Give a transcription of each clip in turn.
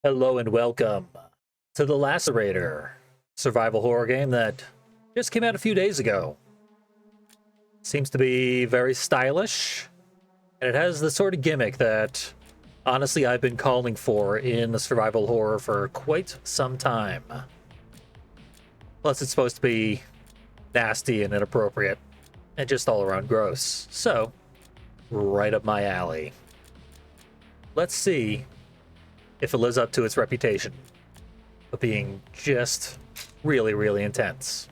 Hello and welcome to the Lacerator, survival horror game that just came out a few days ago. Seems to be very stylish, and it has the sort of gimmick that, honestly, I've been calling for in the survival horror for quite some time. Plus, it's supposed to be nasty and inappropriate, and just all around gross. So, right up my alley. Let's see if it lives up to its reputation of being just really, really intense.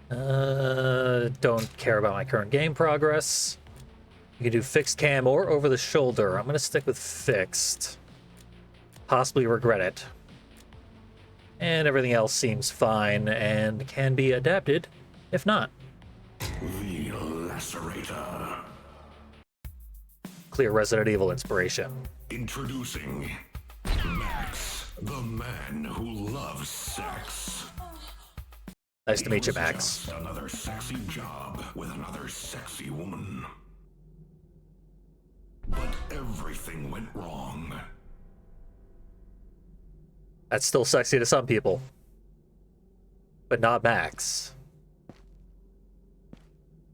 Don't care about my current game progress. You can do fixed cam or over the shoulder. I'm going to stick with fixed. Possibly regret it. And everything else seems fine and can be adapted if not. The Lacerator. Clear Resident Evil inspiration. Introducing Max, the man who loves sex. Nice to meet you, It was Max. just another sexy job with another sexy woman. But everything went wrong. That's still sexy to some people, but not Max.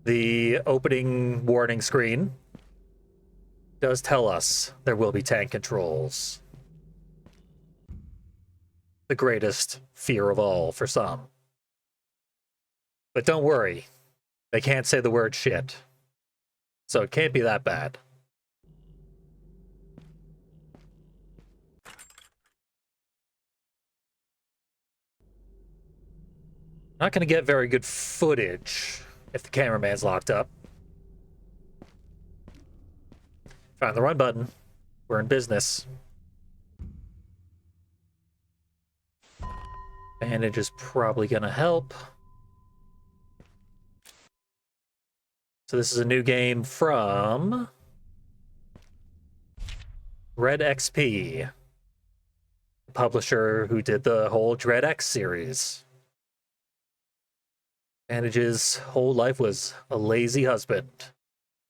The opening warning screen does tell us there will be tank controls. The greatest fear of all for some. But don't worry, they can't say the word shit. So it can't be that bad. Not going to get very good footage if the cameraman's locked up. Find the run button. We're in business. Bandage is probably going to help. So this is a new game from Red XP, the publisher who did the whole Dread X series. Bandage's whole life was a lazy husband.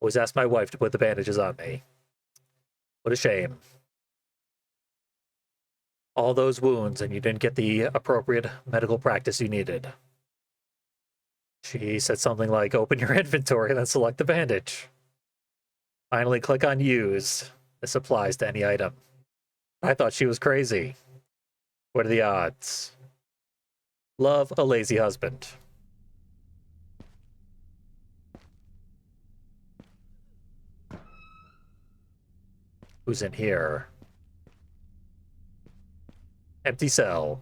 Always asked my wife to put the bandages on me. What a shame. All those wounds and you didn't get the appropriate medical practice you needed. She said something like, open your inventory and then select the bandage. Finally click on use. This applies to any item. I thought she was crazy. What are the odds? Love a lazy husband. Who's in here? Empty cell.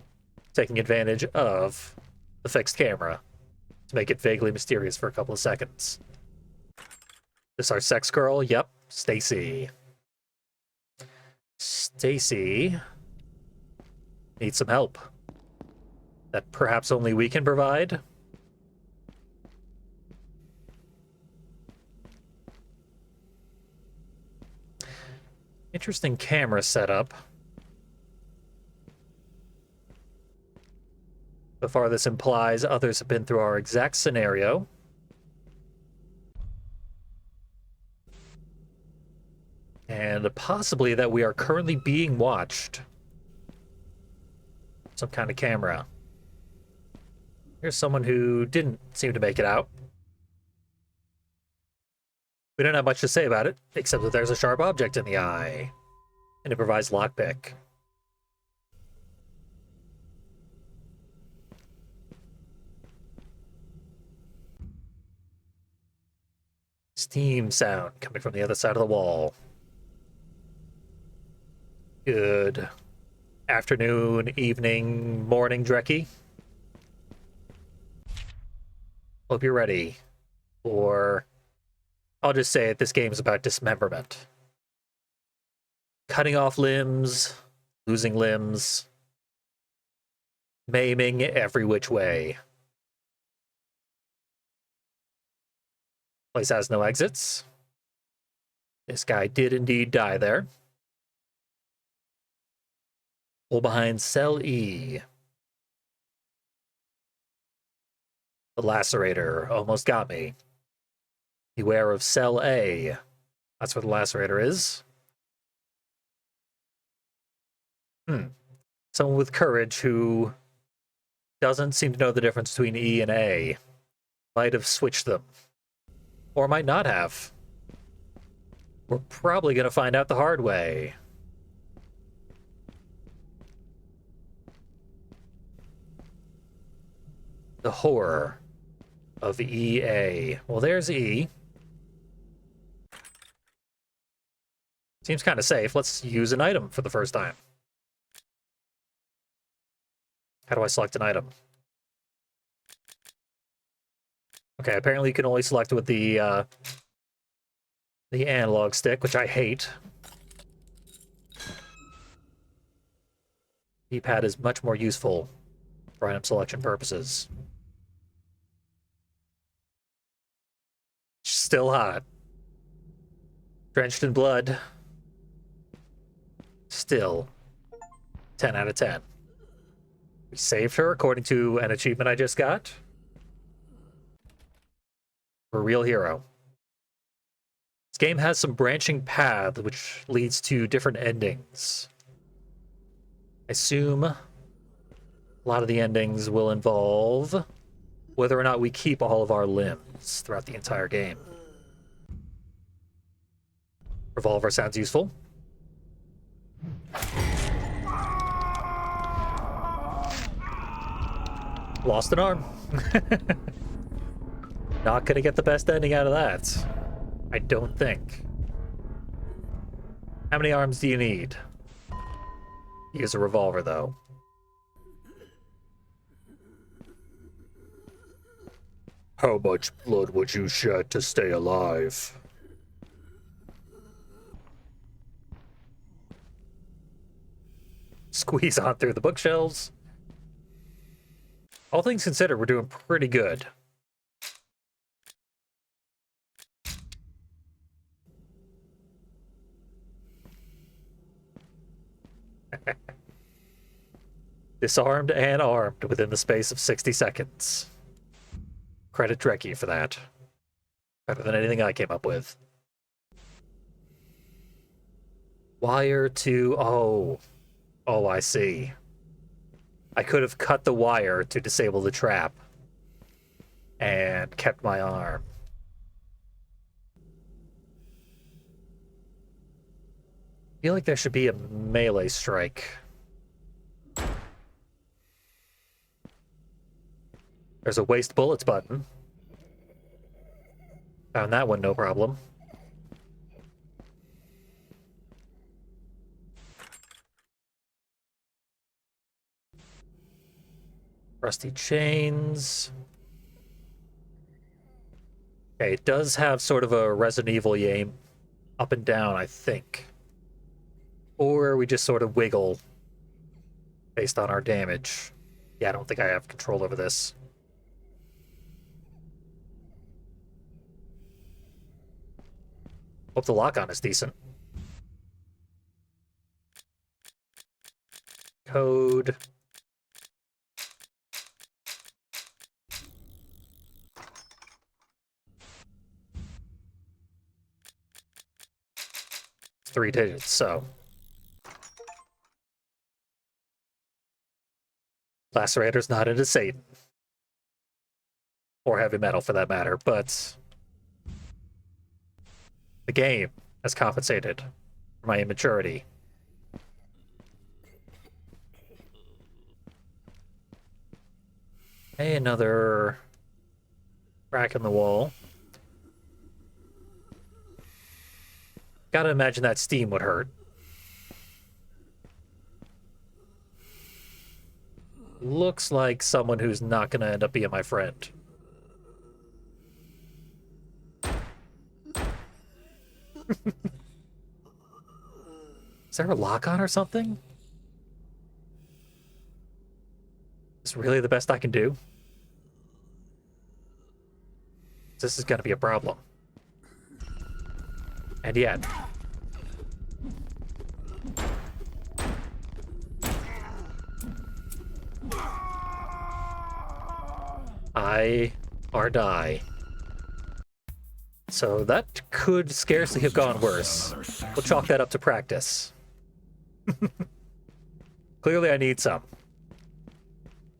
Taking advantage of the fixed camera to make it vaguely mysterious for a couple of seconds. This our sex girl? Yep, Stacy. Stacy needs some help that perhaps only we can provide. Interesting camera setup. So far, this implies others have been through our exact scenario. And possibly that we are currently being watched. Some kind of camera. Here's someone who didn't seem to make it out. We don't have much to say about it, except that there's a sharp object in the eye. And it provides lockpick. Steam sound coming from the other side of the wall. Good afternoon, evening, morning, Drekkie. Hope you're ready. Or I'll just say it, this game's about dismemberment. Cutting off limbs, losing limbs, maiming every which way. Place has no exits. This guy did indeed die there. Pull behind cell E. The Lacerator almost got me. Beware of cell A. That's where the Lacerator is. Someone with courage who doesn't seem to know the difference between E and A might have switched them. Or might not have. We're probably going to find out the hard way. The horror of EA. Well, there's E. Seems kind of safe. Let's use an item for the first time. How do I select an item? Okay, apparently you can only select with the analog stick, which I hate. D-pad is much more useful for item selection purposes. Still hot. Drenched in blood. Still 10 out of 10. We saved her according to an achievement I just got. We're a real hero. This game has some branching paths which leads to different endings. I assume a lot of the endings will involve whether or not we keep all of our limbs throughout the entire game. Revolver sounds useful. Lost an arm. Not gonna get the best ending out of that. I don't think. How many arms do you need? Use a revolver, though. How much blood would you shed to stay alive? Squeeze on through the bookshelves. All things considered, we're doing pretty good. Disarmed and armed within the space of 60 seconds. Credit Trekkie for that. Better than anything I came up with. Wire to... Oh, I see. I could have cut the wire to disable the trap and kept my arm. I feel like there should be a melee strike. There's a waste bullets button. Found that one, no problem. Rusty chains. Okay, it does have sort of a Resident Evil aim up and down, I think. Or we just sort of wiggle based on our damage. Yeah, I don't think I have control over this. Hope the lock-on is decent. Code. It's 3 digits, so. Lacerator's not into Satan. Or heavy metal, for that matter, but the game has compensated for my immaturity. Hey, another crack in the wall. Gotta imagine that steam would hurt. Looks like someone who's not gonna end up being my friend. Is there a lock on or something? Is really the best I can do? This is gonna be a problem. And yet. I or die. So that could scarcely have gone worse. We'll chalk that up to practice. Clearly I need some.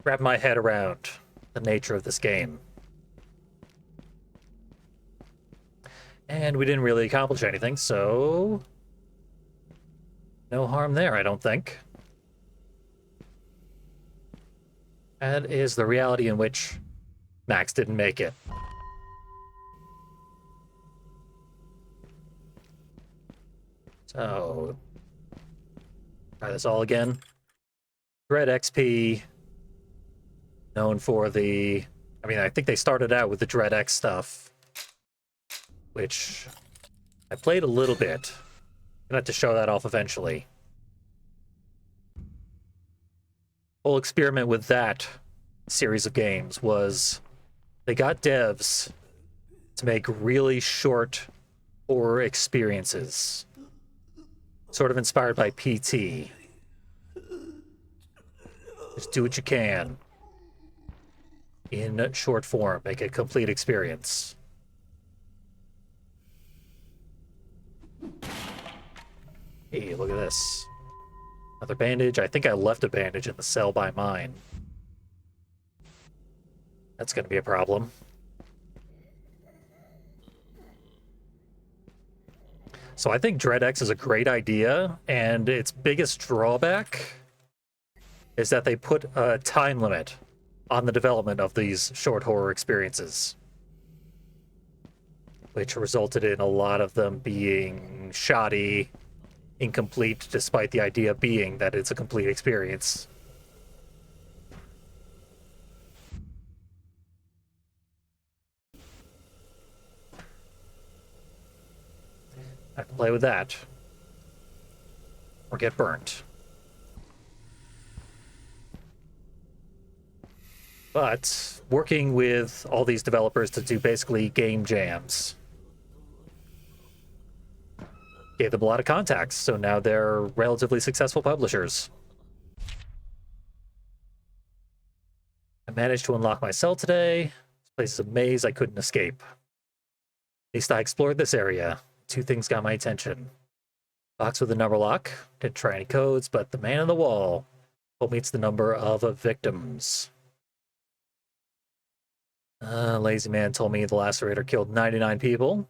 Wrap my head around the nature of this game. And we didn't really accomplish anything, so no harm there, I don't think. That is the reality in which Max didn't make it. So, try this all again. Dread XP, known for the... I mean, I think they started out with the Dread X stuff, which I played a little bit. Gonna have to show that off eventually. Whole experiment with that series of games was they got devs to make really short horror experiences, sort of inspired by PT. Just do what you can in short form, make a complete experience. Hey, look at this. Another bandage. I think I left a bandage in the cell by mine. That's going to be a problem. So I think Dread X is a great idea, and its biggest drawback is that they put a time limit on the development of these short horror experiences, which resulted in a lot of them being shoddy, incomplete, despite the idea being that it's a complete experience. I can play with that. Or get burnt. But working with all these developers to do basically game jams gave them a lot of contacts, so now they're relatively successful publishers. I managed to unlock my cell today. This place is a maze I couldn't escape. At least I explored this area. Two things got my attention. Box with a number lock. Didn't try any codes, but the man on the wall told me it's the number of victims. Lazy man told me the Lacerator killed 99 people.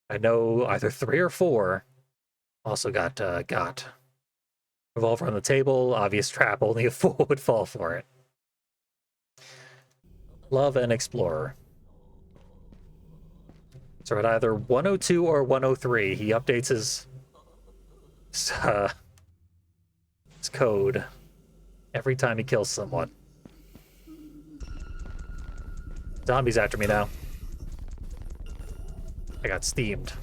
I know either 3 or 4 also got. Revolver on the table, obvious trap, only a fool would fall for it. Love an explorer. So at either 102 or 103, he updates his code every time he kills someone. Zombies after me now. I got steamed.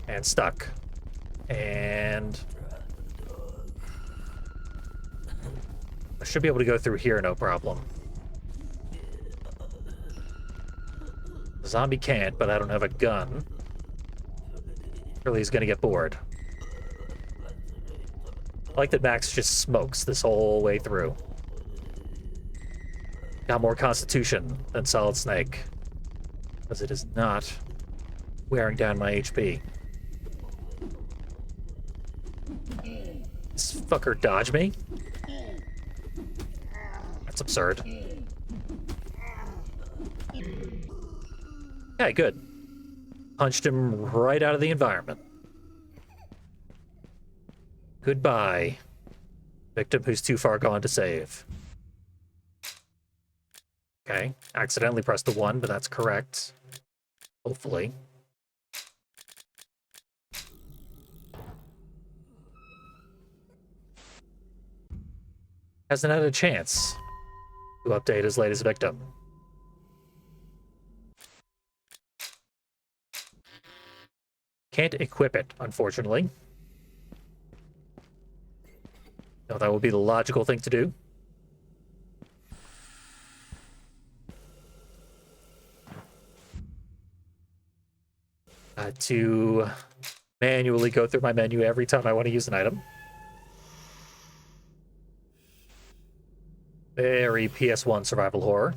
And stuck. And I should be able to go through here, no problem. The zombie can't, but I don't have a gun. Surely he's gonna get bored. I like that Max just smokes this whole way through. Got more constitution than Solid Snake, because it is not wearing down my HP. This fucker dodged me? That's absurd. Okay, good. Punched him right out of the environment. Goodbye, victim who's too far gone to save. Okay, accidentally pressed the 1, but that's correct. Hopefully. Hasn't had a chance to update his latest victim. Can't equip it, unfortunately. No, that would be the logical thing to do. To manually go through my menu every time I want to use an item. Very PS1 survival horror.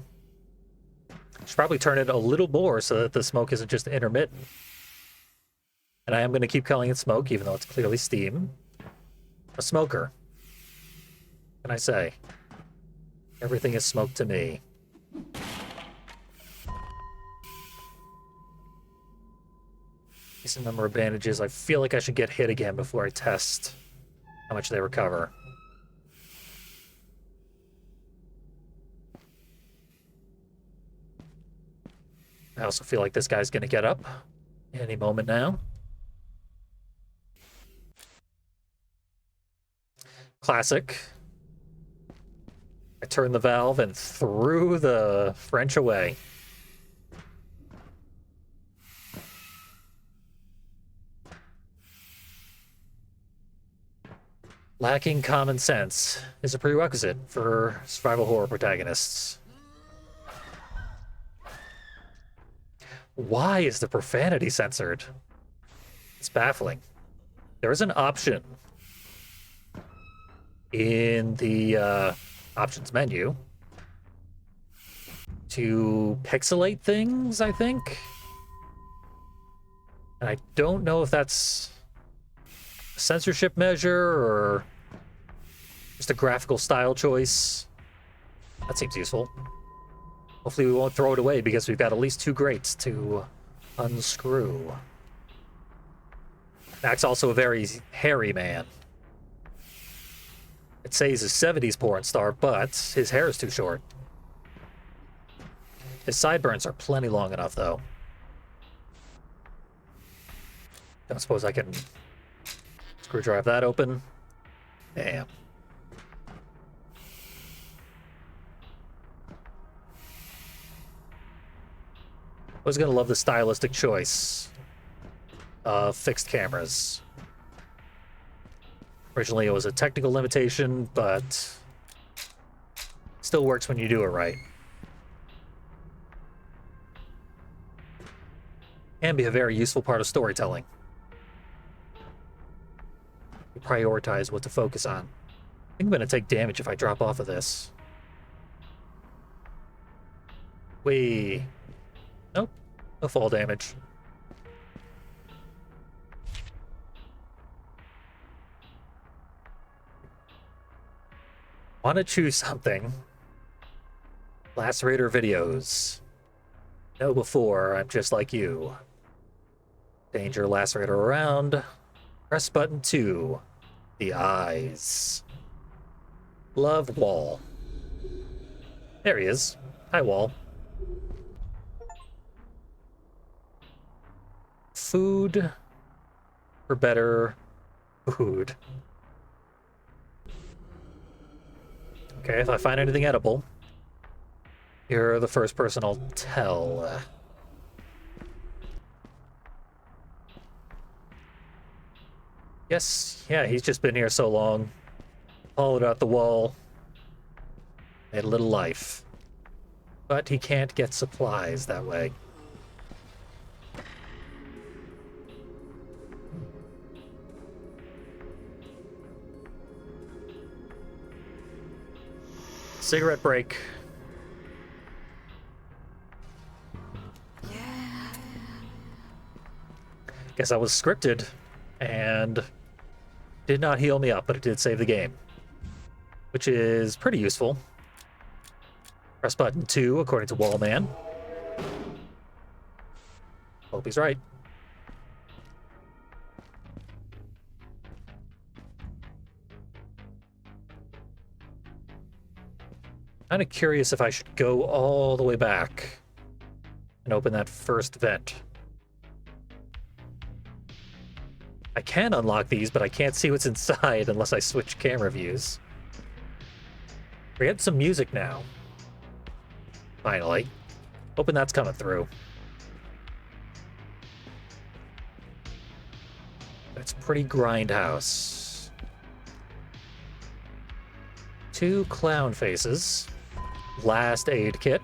Should probably turn it a little more so that the smoke isn't just intermittent. And I am going to keep calling it smoke, even though it's clearly steam. A smoker. What can I say? Everything is smoke to me. Decent number of bandages. I feel like I should get hit again before I test how much they recover. I also feel like this guy's going to get up any moment now. Classic. I turned the valve and threw the French away. Lacking common sense is a prerequisite for survival horror protagonists. Why is the profanity censored? It's baffling. There is an option in the options menu to pixelate things, I think. And I don't know if that's a censorship measure or just a graphical style choice. That seems useful. Hopefully we won't throw it away because we've got at least 2 grates to unscrew. Mac's also a very hairy man. I'd say he's a 70s porn star, but his hair is too short. His sideburns are plenty long enough, though. Don't suppose I can screwdrive that open. Damn. I was gonna love the stylistic choice of fixed cameras. Originally it was a technical limitation, but still works when you do it right. And be a very useful part of storytelling. You prioritize what to focus on. I think I'm gonna take damage if I drop off of this. Nope, no fall damage. Want to choose something. Lacerator videos. Know before, I'm just like you. Danger Lacerator around. Press button 2. The eyes. Love Wall. There he is. Hi, Wall. Food for better food. Okay, if I find anything edible, you're the first person I'll tell. Yes, yeah, he's just been here so long. Hollowed out the wall. Made a little life. But he can't get supplies that way. Cigarette break. Guess I was scripted and did not heal me up, but it did save the game, which is pretty useful. Press button 2 according to Wallman. Hope he's right. Kind of curious if I should go all the way back and open that first vent. I can unlock these, but I can't see what's inside unless I switch camera views. We're getting some music now. Finally. Hoping that's coming through. That's pretty grindhouse. 2 clown faces. Last aid kit.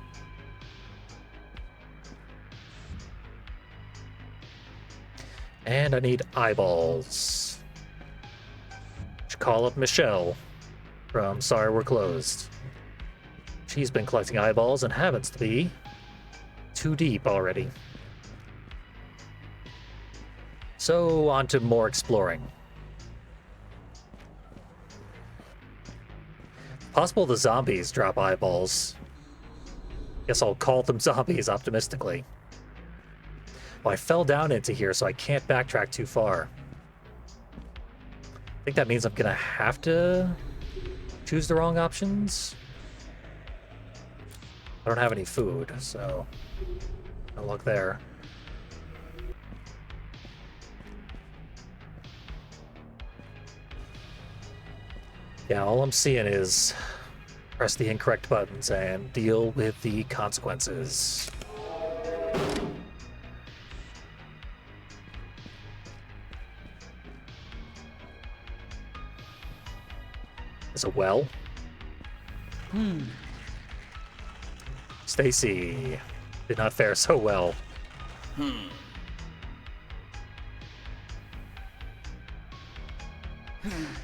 And I need eyeballs. Should call up Michelle from Sorry We're Closed. She's been collecting eyeballs and happens to be too deep already. So, on to more exploring. Possible the zombies drop eyeballs. Guess I'll call them zombies optimistically. Well, I fell down into here, so I can't backtrack too far. I think that means I'm gonna have to choose the wrong options. I don't have any food, so no luck there. Yeah, all I'm seeing is press the incorrect buttons and deal with the consequences. There's a well. Stacy did not fare so well.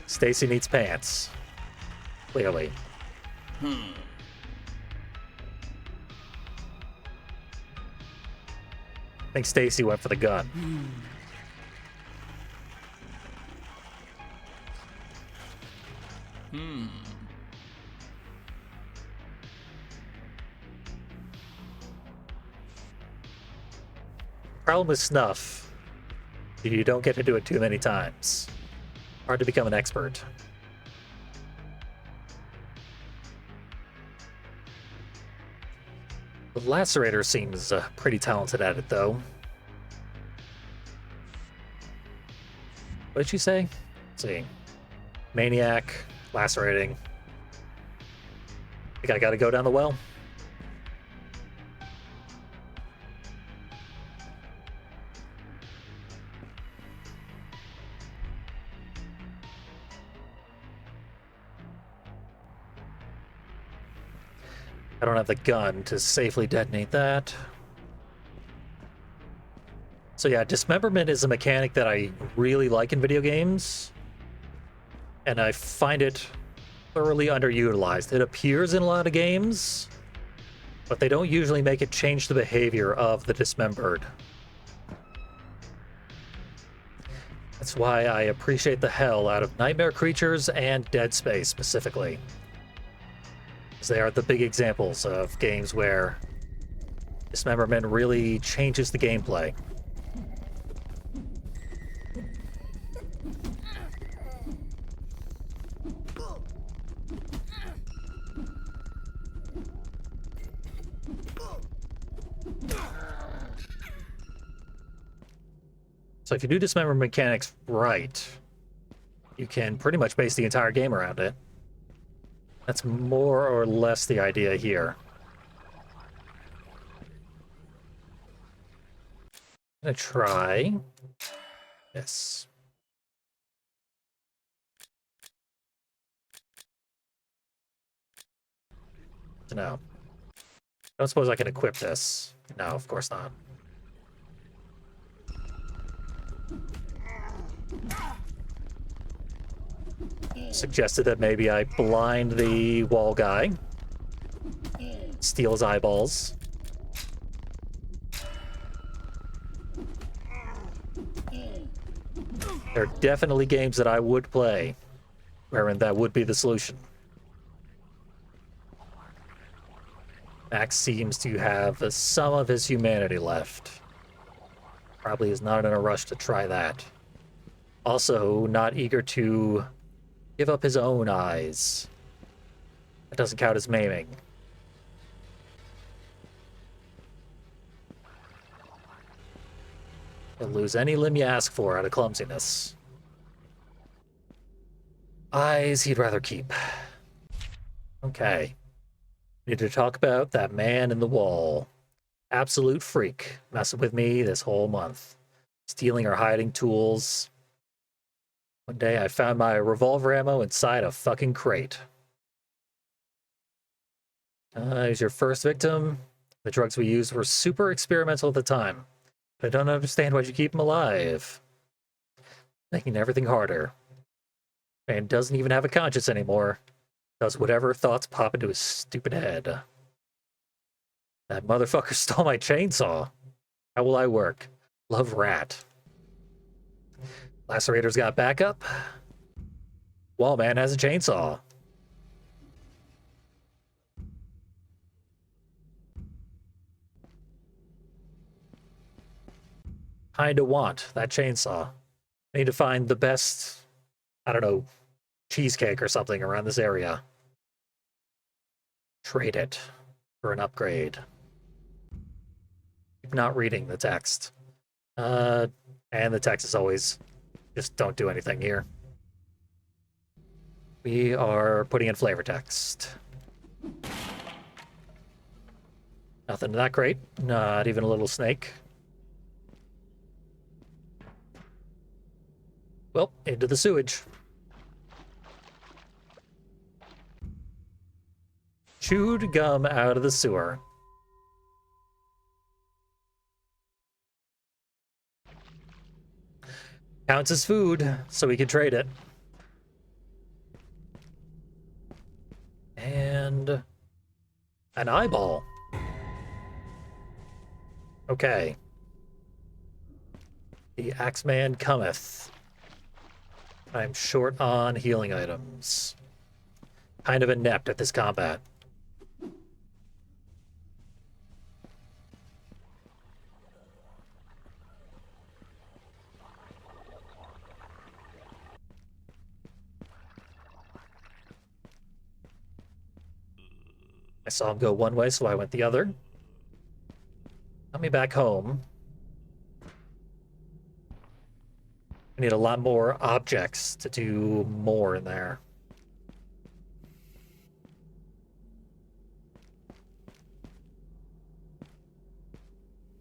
Stacy needs pants. Clearly. I think Stacy went for the gun. Problem with snuff, you don't get to do it too many times. Hard to become an expert. The Lacerator seems pretty talented at it, though. What did you say? Let's see. Maniac, lacerating. Think I gotta go down the well? I don't have the gun to safely detonate that. So yeah, dismemberment is a mechanic that I really like in video games. And I find it thoroughly underutilized. It appears in a lot of games, but they don't usually make it change the behavior of the dismembered. That's why I appreciate the hell out of Nightmare Creatures and Dead Space specifically. They are the big examples of games where dismemberment really changes the gameplay. So if you do dismemberment mechanics right, you can pretty much base the entire game around it. That's more or less the idea here. I'm gonna try this. No. I don't suppose I can equip this. No, of course not. Suggested that maybe I blind the wall guy, steal his eyeballs. There are definitely games that I would play wherein that would be the solution. Max seems to have some of his humanity left. Probably is not in a rush to try that. Also, not eager to give up his own eyes. That doesn't count as maiming. He'll lose any limb you ask for out of clumsiness. Eyes he'd rather keep. Okay. Need to talk about that man in the wall. Absolute freak, messing with me this whole month. Stealing or hiding tools. One day I found my revolver ammo inside a fucking crate. He's your first victim. The drugs we used were super experimental at the time. But I don't understand why'd you keep him alive. Making everything harder. Man doesn't even have a conscience anymore. Does whatever thoughts pop into his stupid head. That motherfucker stole my chainsaw. How will I work? Love Rat. Lacerator's got backup. Wallman has a chainsaw. Kinda want that chainsaw. I need to find the best, I don't know, cheesecake or something around this area. Trade it for an upgrade. Keep not reading the text. And the text is always, just don't do anything here. We are putting in flavor text. Nothing that great. Not even a little snake. Well, into the sewage. Chewed gum out of the sewer. Counts as food, so we can trade it. And an eyeball. Okay. The Axeman cometh. I'm short on healing items. Kind of inept at this combat. I saw him go one way, so I went the other. Got me back home. I need a lot more objects to do more in there.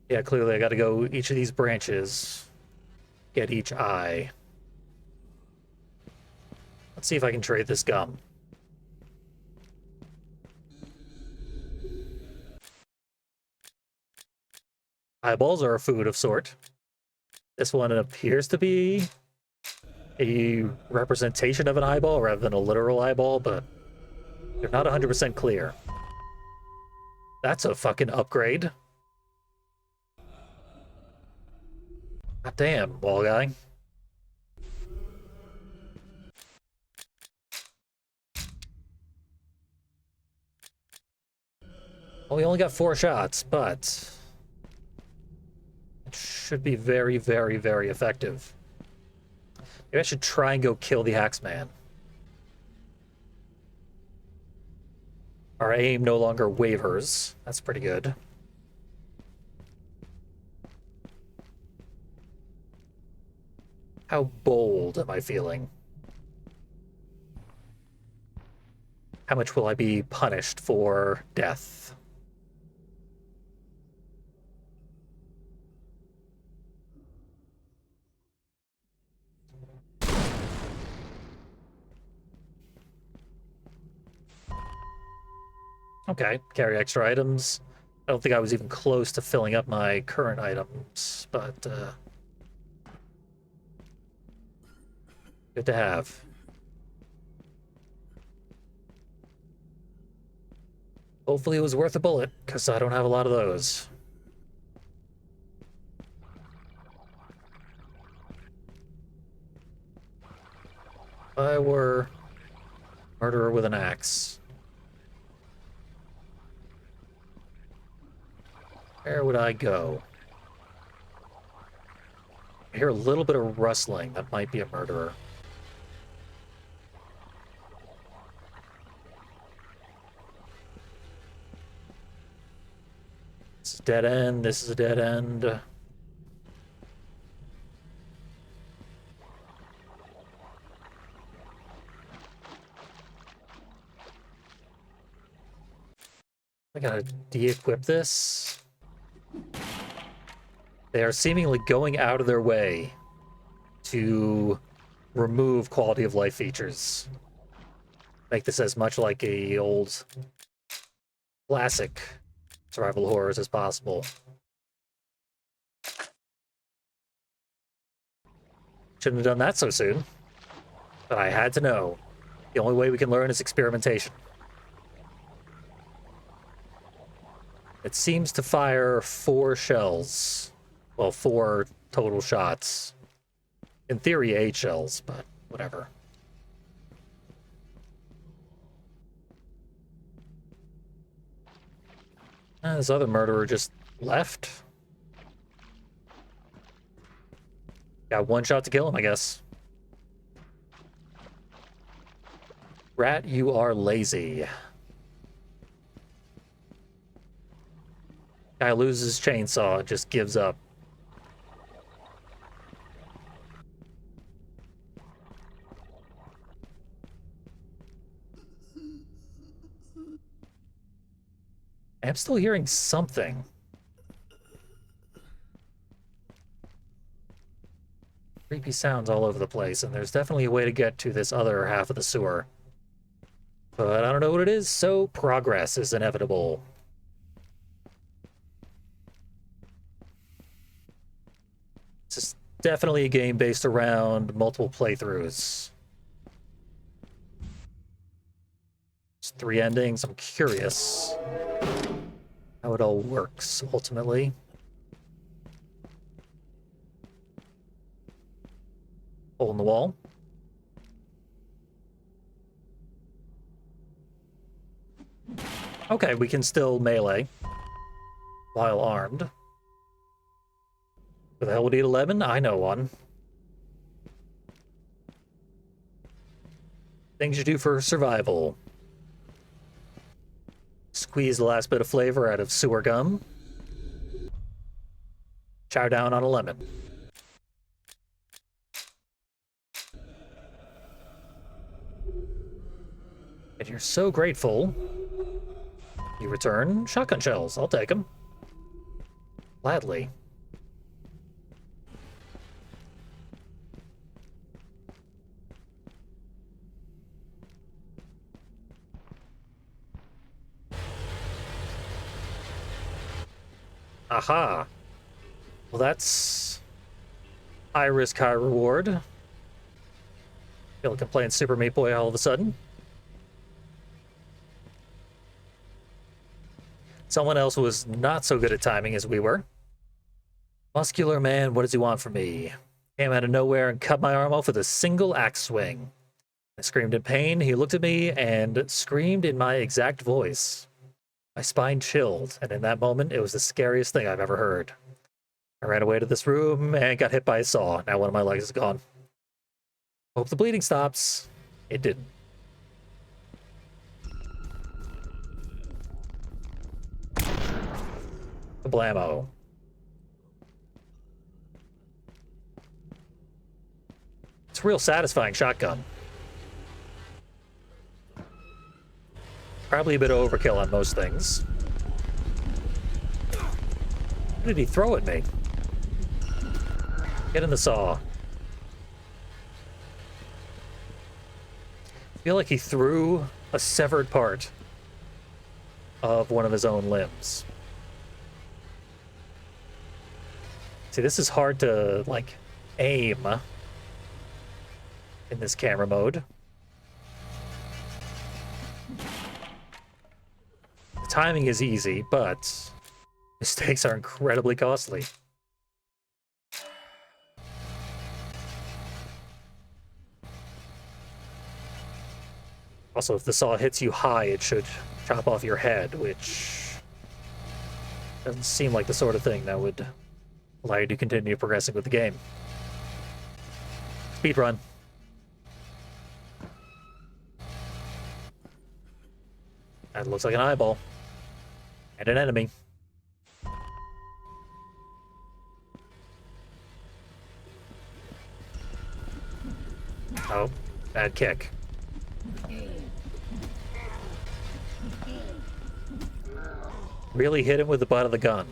Yeah, clearly I gotta go each of these branches, get each eye. Let's see if I can trade this gum. Eyeballs are a food of sort. This one appears to be a representation of an eyeball rather than a literal eyeball, but they're not 100% clear. That's a fucking upgrade. God damn, wall guy. Well, we only got 4 shots, but it should be very, very, very effective. Maybe I should try and go kill the Axeman. Our aim no longer wavers. That's pretty good. How bold am I feeling? How much will I be punished for death? Okay, carry extra items. I don't think I was even close to filling up my current items, but good to have. Hopefully it was worth a bullet, because I don't have a lot of those. If I were murderer with an axe, where would I go? I hear a little bit of rustling. That might be a murderer. This is a dead end. This is a dead end. I gotta de-equip this. They are seemingly going out of their way to remove quality of life features. Make this as much like a old classic survival horrors as possible. Shouldn't have done that so soon, but I had to know. The only way we can learn is experimentation. It seems to fire 4 shells. Well, 4 total shots. In theory, 8 shells, but whatever. This other murderer just left. Got one shot to kill him, I guess. Rat, you are lazy. Guy loses chainsaw, just gives up. I'm still hearing something. Creepy sounds all over the place, and there's definitely a way to get to this other half of the sewer. But I don't know what it is, so progress is inevitable. This is definitely a game based around multiple playthroughs. There's 3 endings. I'm curious how it all works, ultimately. Hole in the wall. Okay, we can still melee while armed. Where the hell would eat a lemon? I know one. Things you do for survival. Squeeze the last bit of flavor out of sewer gum. Chow down on a lemon. And you're so grateful. You return shotgun shells. I'll take them. Gladly. Aha. Well, that's high risk, high reward. Feel like I'm playing Super Meat Boy all of a sudden. Someone else was not so good at timing as we were. Muscular man, what does he want from me? Came out of nowhere and cut my arm off with a single axe swing. I screamed in pain. He looked at me and screamed in my exact voice. My spine chilled, and in that moment, it was the scariest thing I've ever heard. I ran away to this room and got hit by a saw. Now one of my legs is gone. Hope the bleeding stops. It didn't. Blammo. It's a real satisfying shotgun. Probably a bit of overkill on most things. What did he throw at me? Get in the saw. I feel like he threw a severed part of one of his own limbs. See, this is hard to, like, aim in this camera mode. The timing is easy, but mistakes are incredibly costly. Also, if the saw hits you high, it should chop off your head, which doesn't seem like the sort of thing that would allow you to continue progressing with the game. Speedrun. That looks like an eyeball. And an enemy. Oh, bad kick. Really hit him with the butt of the gun.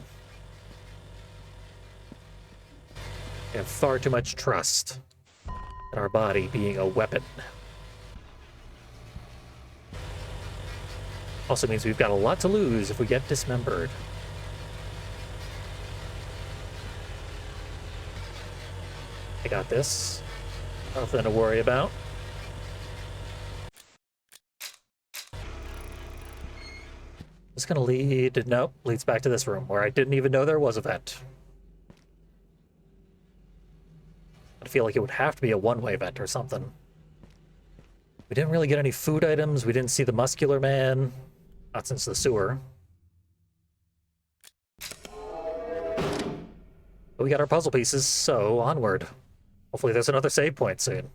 We have far too much trust in our body being a weapon. Also means we've got a lot to lose if we get dismembered. I got this. Nothing to worry about. It's gonna lead... Nope, leads back to this room where I didn't even know there was a vent. I feel like it would have to be a one-way vent or something. We didn't really get any food items. We didn't see the muscular man. Not since the sewer. But we got our puzzle pieces, so onward. Hopefully there's another save point soon.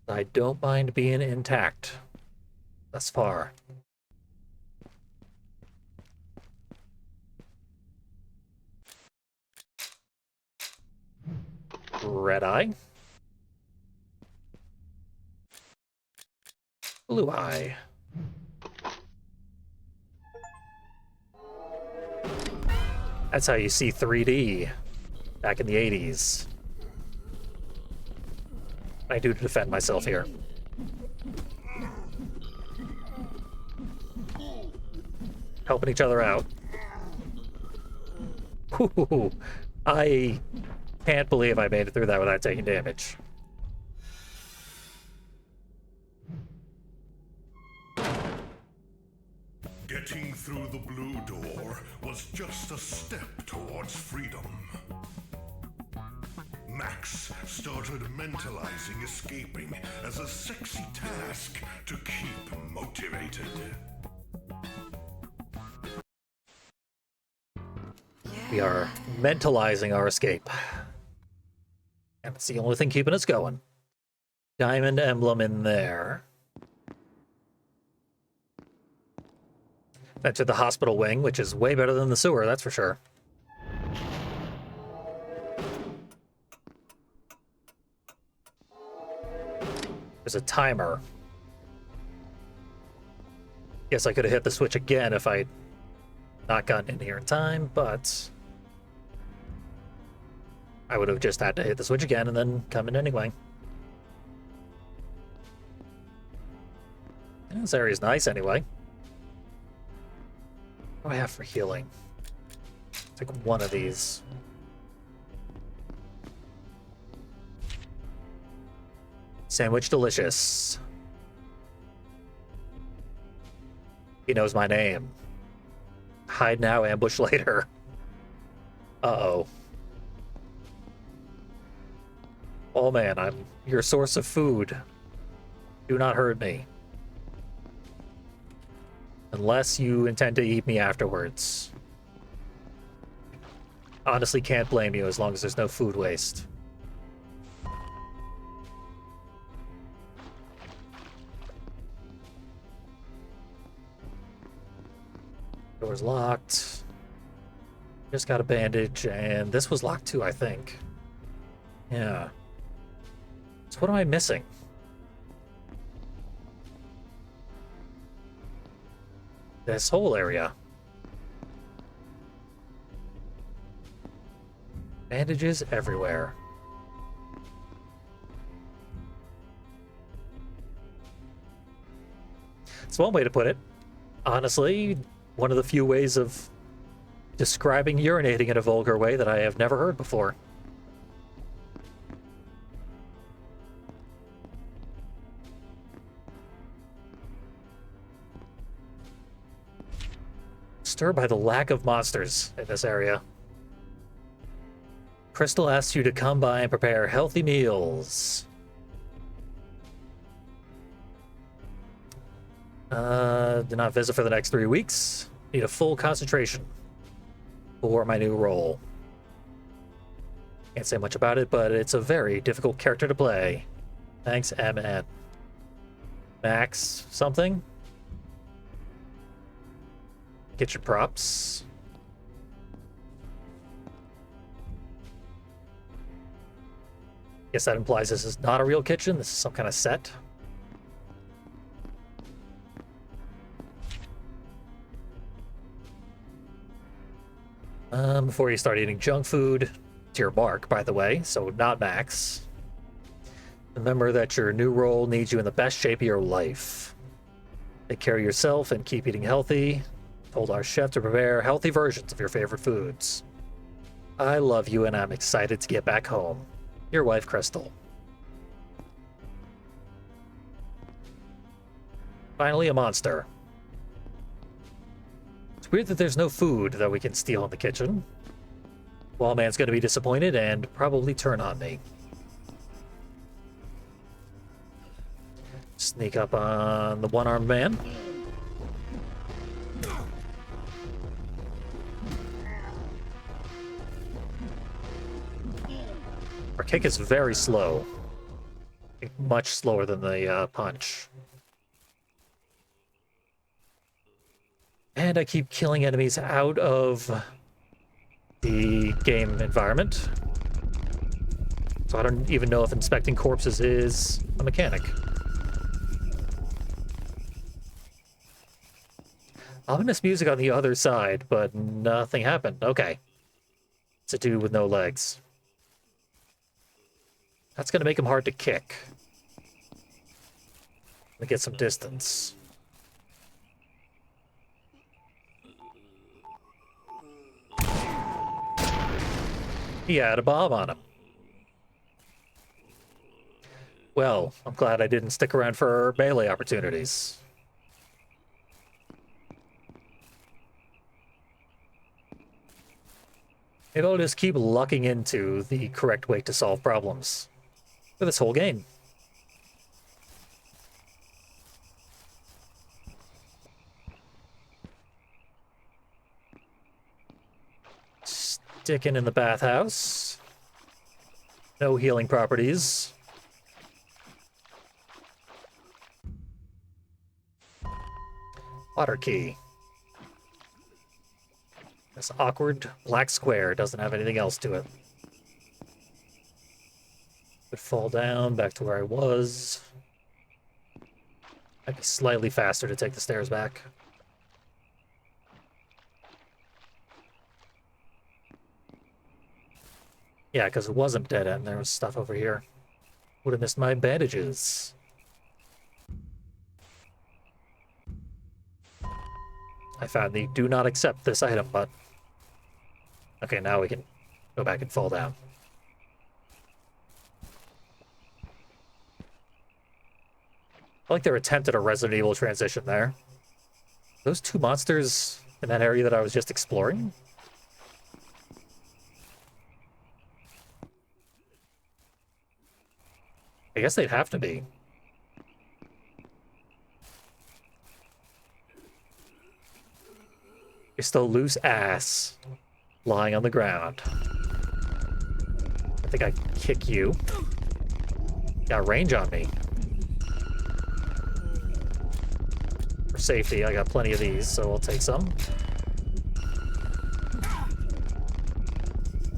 I don't mind being intact. Thus far. Red eye. Blue eye. That's how you see 3D back in the 80s. I do to defend myself here. Helping each other out. Ooh, I can't believe I made it through that without taking damage. Getting through the blue door was just a step towards freedom. Max started mentalizing escaping as a sexy task to keep motivated. We are mentalizing our escape. And it's the only thing keeping us going. Diamond emblem in there. Entered the hospital wing, which is way better than the sewer, that's for sure. There's a timer. Guess I could have hit the switch again if I'd not gotten in here in time, but I would have just had to hit the switch again and then come in anyway. Yeah, this area's nice anyway. What do I have for healing? Take one of these. Sandwich delicious. He knows my name. Hide now, ambush later. Uh-oh. Oh man, I'm your source of food. Do not hurt me. Unless you intend to eat me afterwards. Honestly, can't blame you as long as there's no food waste. Door's locked. Just got a bandage, and this was locked too, I think. Yeah. So what am I missing? This whole area. Bandages everywhere. It's one way to put it. Honestly, one of the few ways of describing urinating in a vulgar way that I have never heard before. Disturbed by the lack of monsters in this area. Crystal asks you to come by and prepare healthy meals. Do not visit for the next 3 weeks. Need a full concentration for my new role. Can't say much about it, but it's a very difficult character to play. Thanks, MN. Max something? Kitchen props. Guess that implies this is not a real kitchen. This is some kind of set. Before you start eating junk food, to your mark, by the way, so not Max. Remember that your new role needs you in the best shape of your life. Take care of yourself and keep eating healthy. Told our chef to prepare healthy versions of your favorite foods. I love you and I'm excited to get back home. Your wife, Crystal. Finally, a monster. It's weird that there's no food that we can steal in the kitchen. Wallman's going to be disappointed and probably turn on me. Sneak up on the one-armed man. Our kick is very slow. Much slower than the punch. And I keep killing enemies out of the game environment. So I don't even know if inspecting corpses is a mechanic. Ominous music on the other side, but nothing happened. Okay. It's a dude with no legs. That's gonna make him hard to kick. Let me get some distance. He had a bomb on him. Well, I'm glad I didn't stick around for melee opportunities. Maybe I'll just keep lucking into the correct way to solve problems for this whole game. Sticking in the bathhouse. No healing properties. Water key. This awkward black square doesn't have anything else to it. Could fall down back to where I was. Might be slightly faster to take the stairs back. Yeah, because it wasn't dead end. There was stuff over here. Would have missed my bandages. I found the do not accept this item button. Okay, now we can go back and fall down. I like their attempt at a Resident Evil transition there. Those two monsters in that area that I was just exploring? I guess they'd have to be. You're still loose ass lying on the ground. I think I kick you. Got range on me. For safety, I got plenty of these, so I'll take some.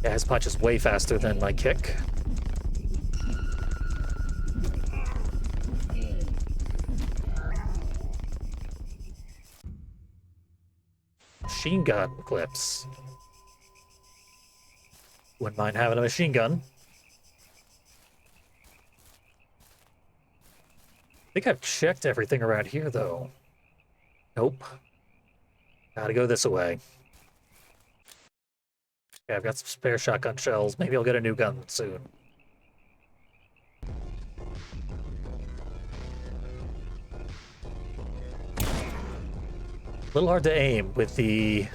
Yeah, his punch is way faster than my kick. Machine gun clips. Wouldn't mind having a machine gun. I think I've checked everything around here, though. Nope. Gotta go this way. Okay, I've got some spare shotgun shells. Maybe I'll get a new gun soon. A little hard to aim with the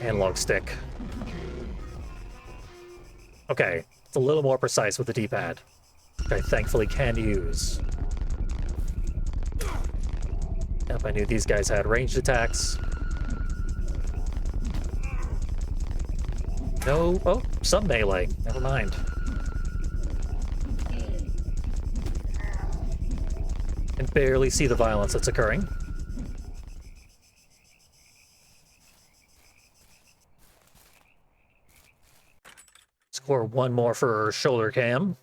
analog stick. Okay, it's a little more precise with the D-pad, which I thankfully can use. If I knew these guys had ranged attacks. No, oh, some melee, never mind. Can barely see the violence that's occurring. Score one more for shoulder cam.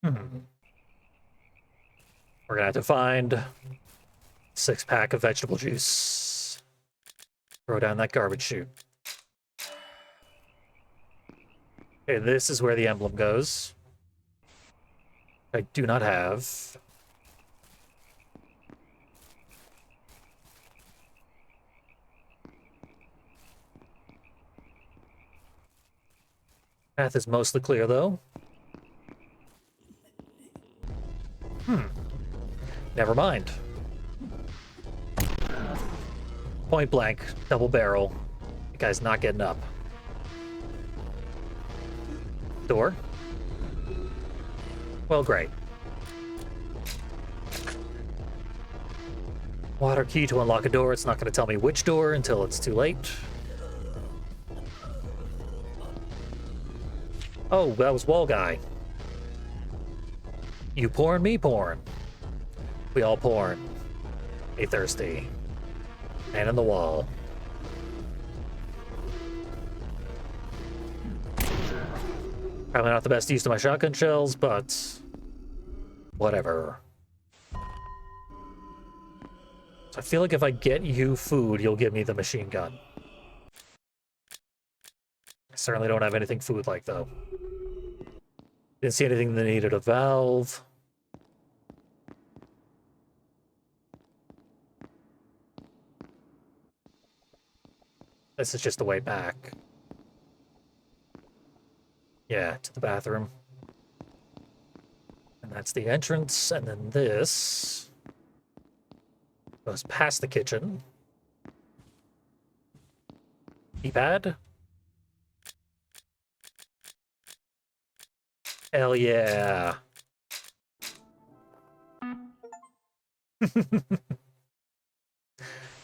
We're gonna have to find a 6-pack of vegetable juice. Throw down that garbage chute. Okay, this is where the emblem goes. I do not have. Path is mostly clear, though. Never mind. point blank, double barrel. The guy's not getting up. Door? Well, great. Water key to unlock a door. It's not going to tell me which door until it's too late. Oh, that was wall guy. You porn, me porn. We all porn. Be thirsty. Man in the wall. Probably not the best use of my shotgun shells, but whatever. So I feel like if I get you food, you'll give me the machine gun. I certainly don't have anything food-like, though. Didn't see anything that needed a valve. This is just the way back. Yeah, to the bathroom. And that's the entrance, and then this goes past the kitchen. Keypad. Hell yeah.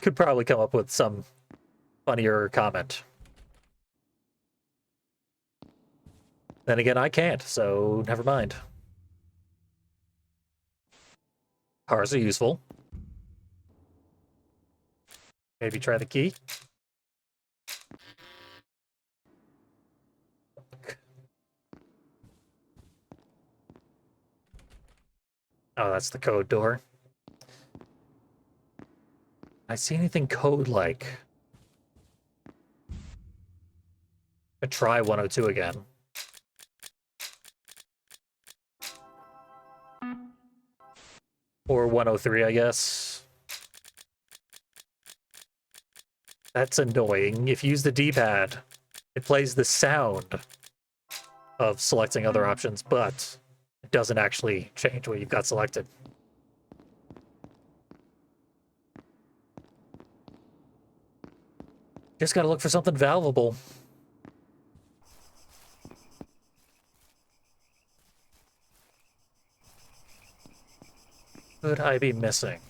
Could probably come up with some funnier comment. Then again, I can't, so never mind. Cars are useful. Maybe try the key. Oh, that's the code door. I see anything code-like? I try 102 again. Or 103, I guess. That's annoying. If you use the D-pad, it plays the sound of selecting other options, but it doesn't actually change what you've got selected. Just gotta look for something valuable. Could I be missing?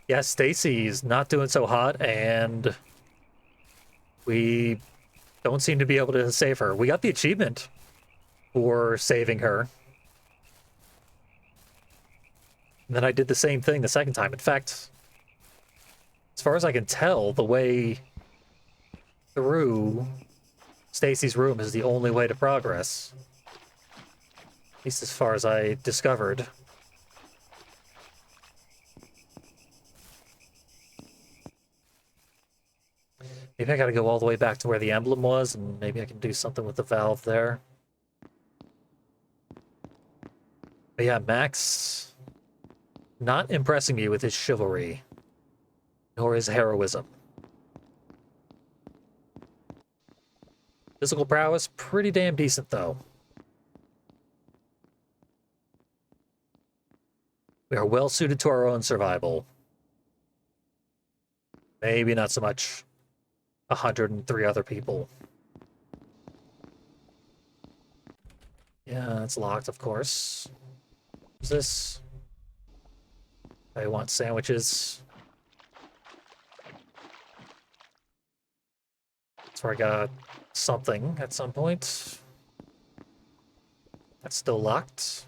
Yeah, Stacy's not doing so hot, and we don't seem to be able to save her. We got the achievement for saving her. And then I did the same thing the second time. In fact, as far as I can tell, the way through Stacy's room is the only way to progress. At least as far as I discovered. Maybe I gotta go all the way back to where the emblem was, and maybe I can do something with the valve there. But yeah, Max, not impressing me with his chivalry, nor his heroism. Physical prowess, pretty damn decent, though. We are well suited to our own survival. Maybe not so much 103 other people. Yeah, it's locked, of course. What's this? I want sandwiches. So I got something at some point. That's still locked.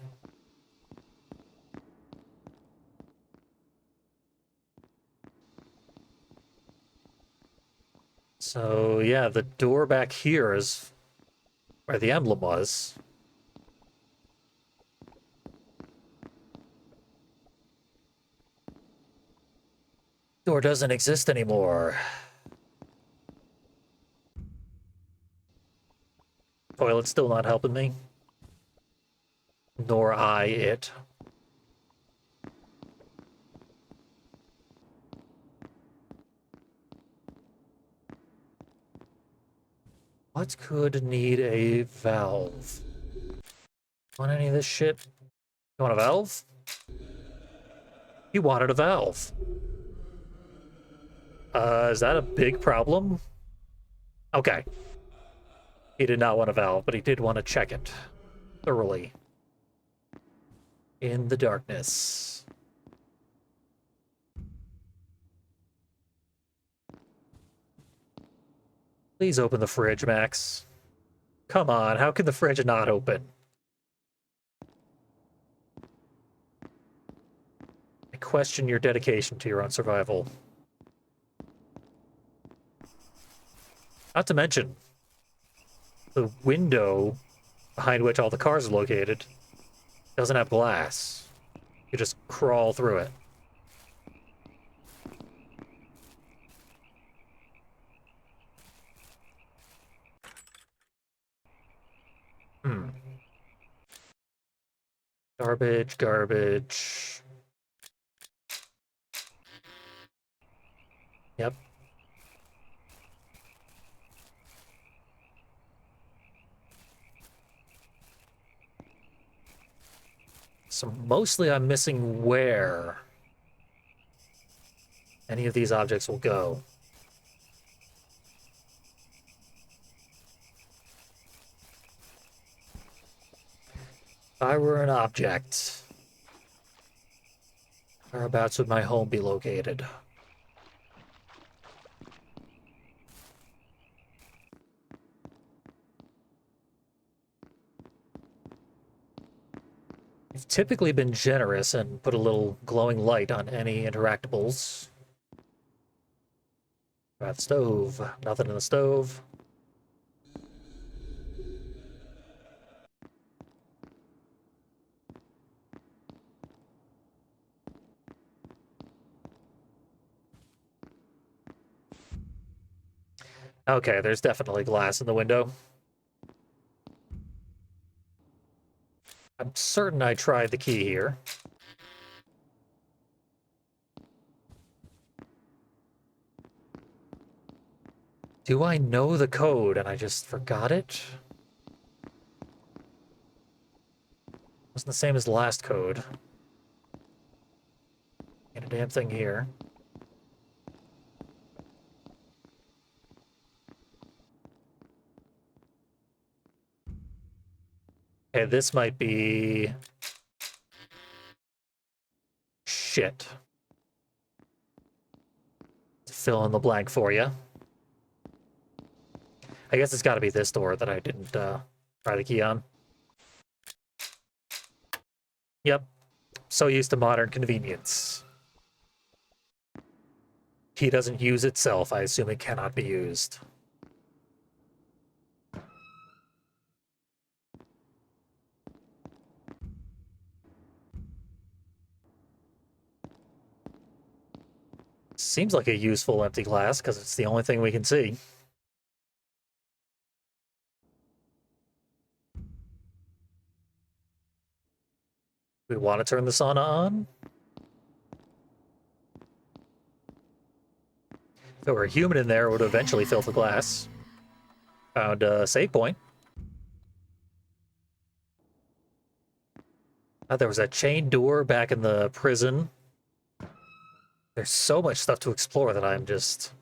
So yeah, the door back here is where the emblem was. Door doesn't exist anymore. Toilet's still not helping me. Nor I it. What could need a valve? Want any of this shit? You want a valve? He wanted a valve. Is that a big problem? Okay. He did not want a valve, but he did want to check it thoroughly. In the darkness. Please open the fridge, Max. Come on, how can the fridge not open? I question your dedication to your own survival. Not to mention, the window behind which all the cars are located doesn't have glass. You just crawl through it. Garbage, garbage. Yep. So mostly I'm missing where any of these objects will go. If I were an object, whereabouts would my home be located? I've typically been generous and put a little glowing light on any interactables. Got stove. Nothing in the stove. Okay, there's definitely glass in the window. I'm certain I tried the key here. Do I know the code and I just forgot it? Wasn't the same as the last code. Ain't a damn thing here. Okay, this might be... Shit. Fill in the blank for you. I guess it's got to be this door that I didn't try the key on. Yep. So used to modern convenience. Key doesn't use itself. I assume it cannot be used. Seems like a useful empty glass, because it's the only thing we can see. We want to turn the sauna on? If there were a human in there, it would eventually fill the glass. Found a save point. There was a chain door back in the prison. There's so much stuff to explore that I'm just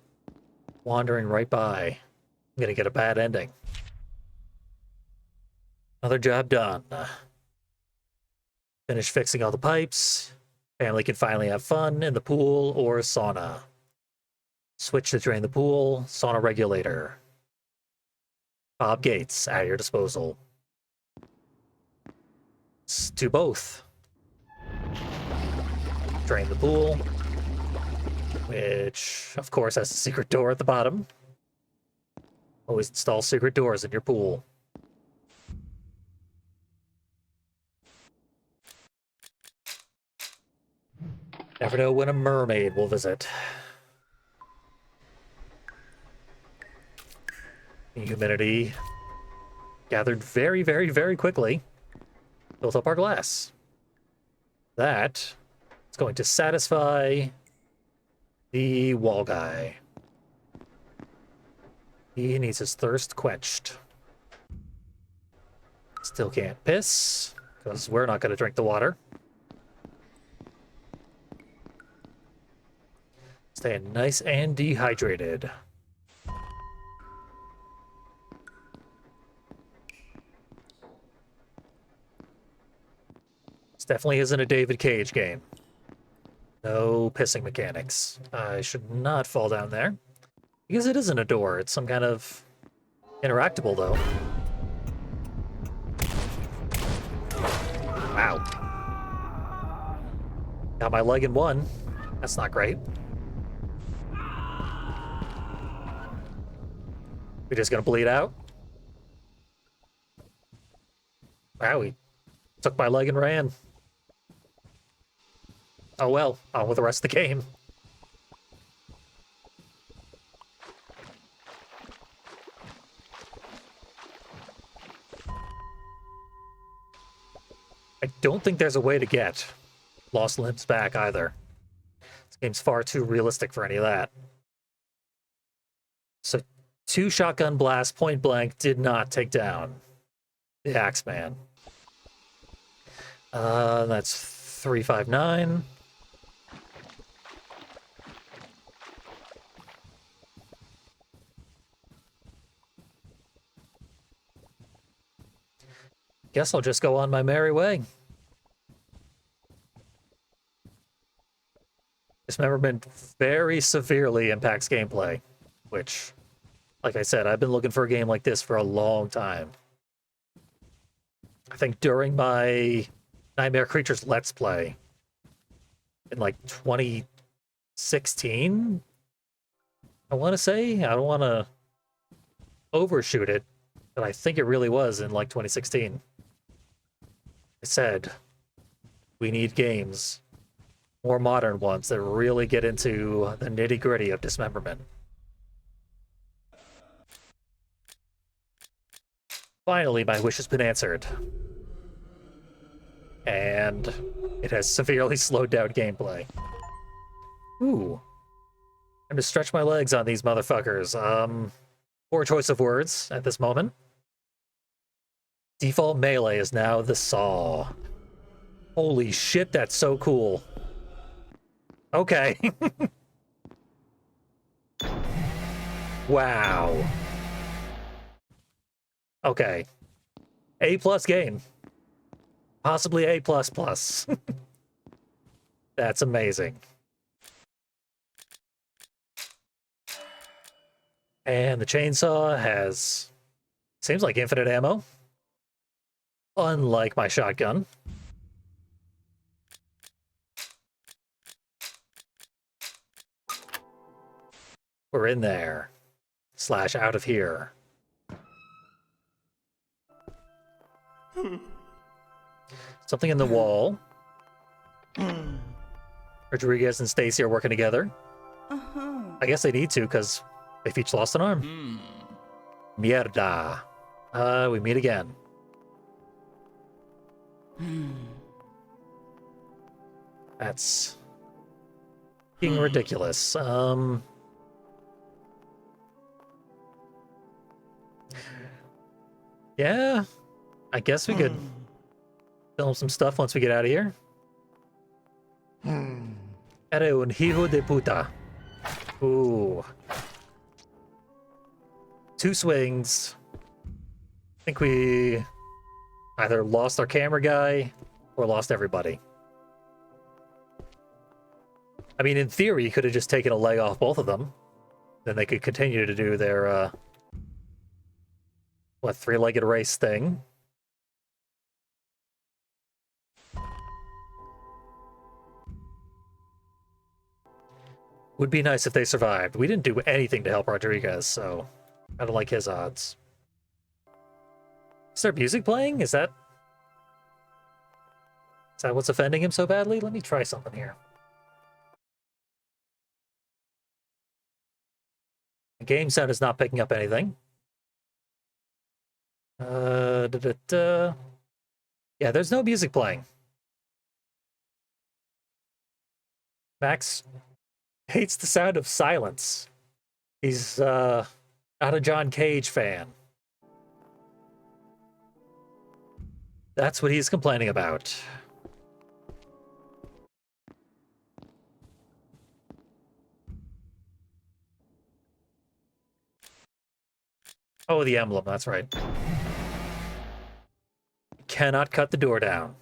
wandering right by. I'm gonna get a bad ending. Another job done. Finish fixing all the pipes. Family can finally have fun in the pool or sauna. Switch to drain the pool, sauna regulator. Bob Gates at your disposal. Let's do both. Drain the pool, which of course has a secret door at the bottom. Always install secret doors in your pool. Never know when a mermaid will visit. The humidity gathered very, very, very quickly. Built up our glass. That is going to satisfy the wall guy. He needs his thirst quenched. Still can't piss. because we're not going to drink the water. Staying nice and dehydrated. This definitely isn't a David Cage game. No pissing mechanics. I should not fall down there. Because it isn't a door, it's some kind of interactable, though. Wow. Got my leg in one. That's not great. We're just gonna bleed out? Wow, he took my leg and ran. Oh well, on with the rest of the game. I don't think there's a way to get lost limbs back either. This game's far too realistic for any of that. So 2 shotgun blasts point blank did not take down the Axeman. That's 359. Guess I'll just go on my merry way. Dismemberment very severely impacts gameplay, which, like I said, I've been looking for a game like this for a long time. I think during my Nightmare Creatures Let's Play in like 2016, I want to say. I don't want to overshoot it, but I think it really was in like 2016. I said, we need games, more modern ones that really get into the nitty-gritty of dismemberment. Finally, my wish has been answered. And it has severely slowed down gameplay. Ooh. I'm to stretch my legs on these motherfuckers. Poor choice of words at this moment. Default melee is now the saw. Holy shit, that's so cool. Okay. Wow. Okay. A+ game. Possibly A++. That's amazing. And the chainsaw has, seems like infinite ammo. Unlike my shotgun. We're in there. / out of here. Something in the wall. Rodriguez and Stacy are working together. I guess they need to, because they've each lost an arm. Mierda. We meet again. That's being ridiculous. Yeah, I guess we could film some stuff once we get out of here. Era un hijo de puta. Ooh. 2 swings. I think we either lost our camera guy or lost everybody. I mean, in theory, you could have just taken a leg off both of them. Then they could continue to do their, 3-legged race thing. Would be nice if they survived. We didn't do anything to help Rodriguez, so I don't like his odds. Is there music playing? Is that what's offending him so badly? Let me try something here. The game sound is not picking up anything. Yeah, there's no music playing. Max hates the sound of silence. He's not a John Cage fan. That's what he's complaining about. Oh, the emblem, that's right. Cannot cut the door down.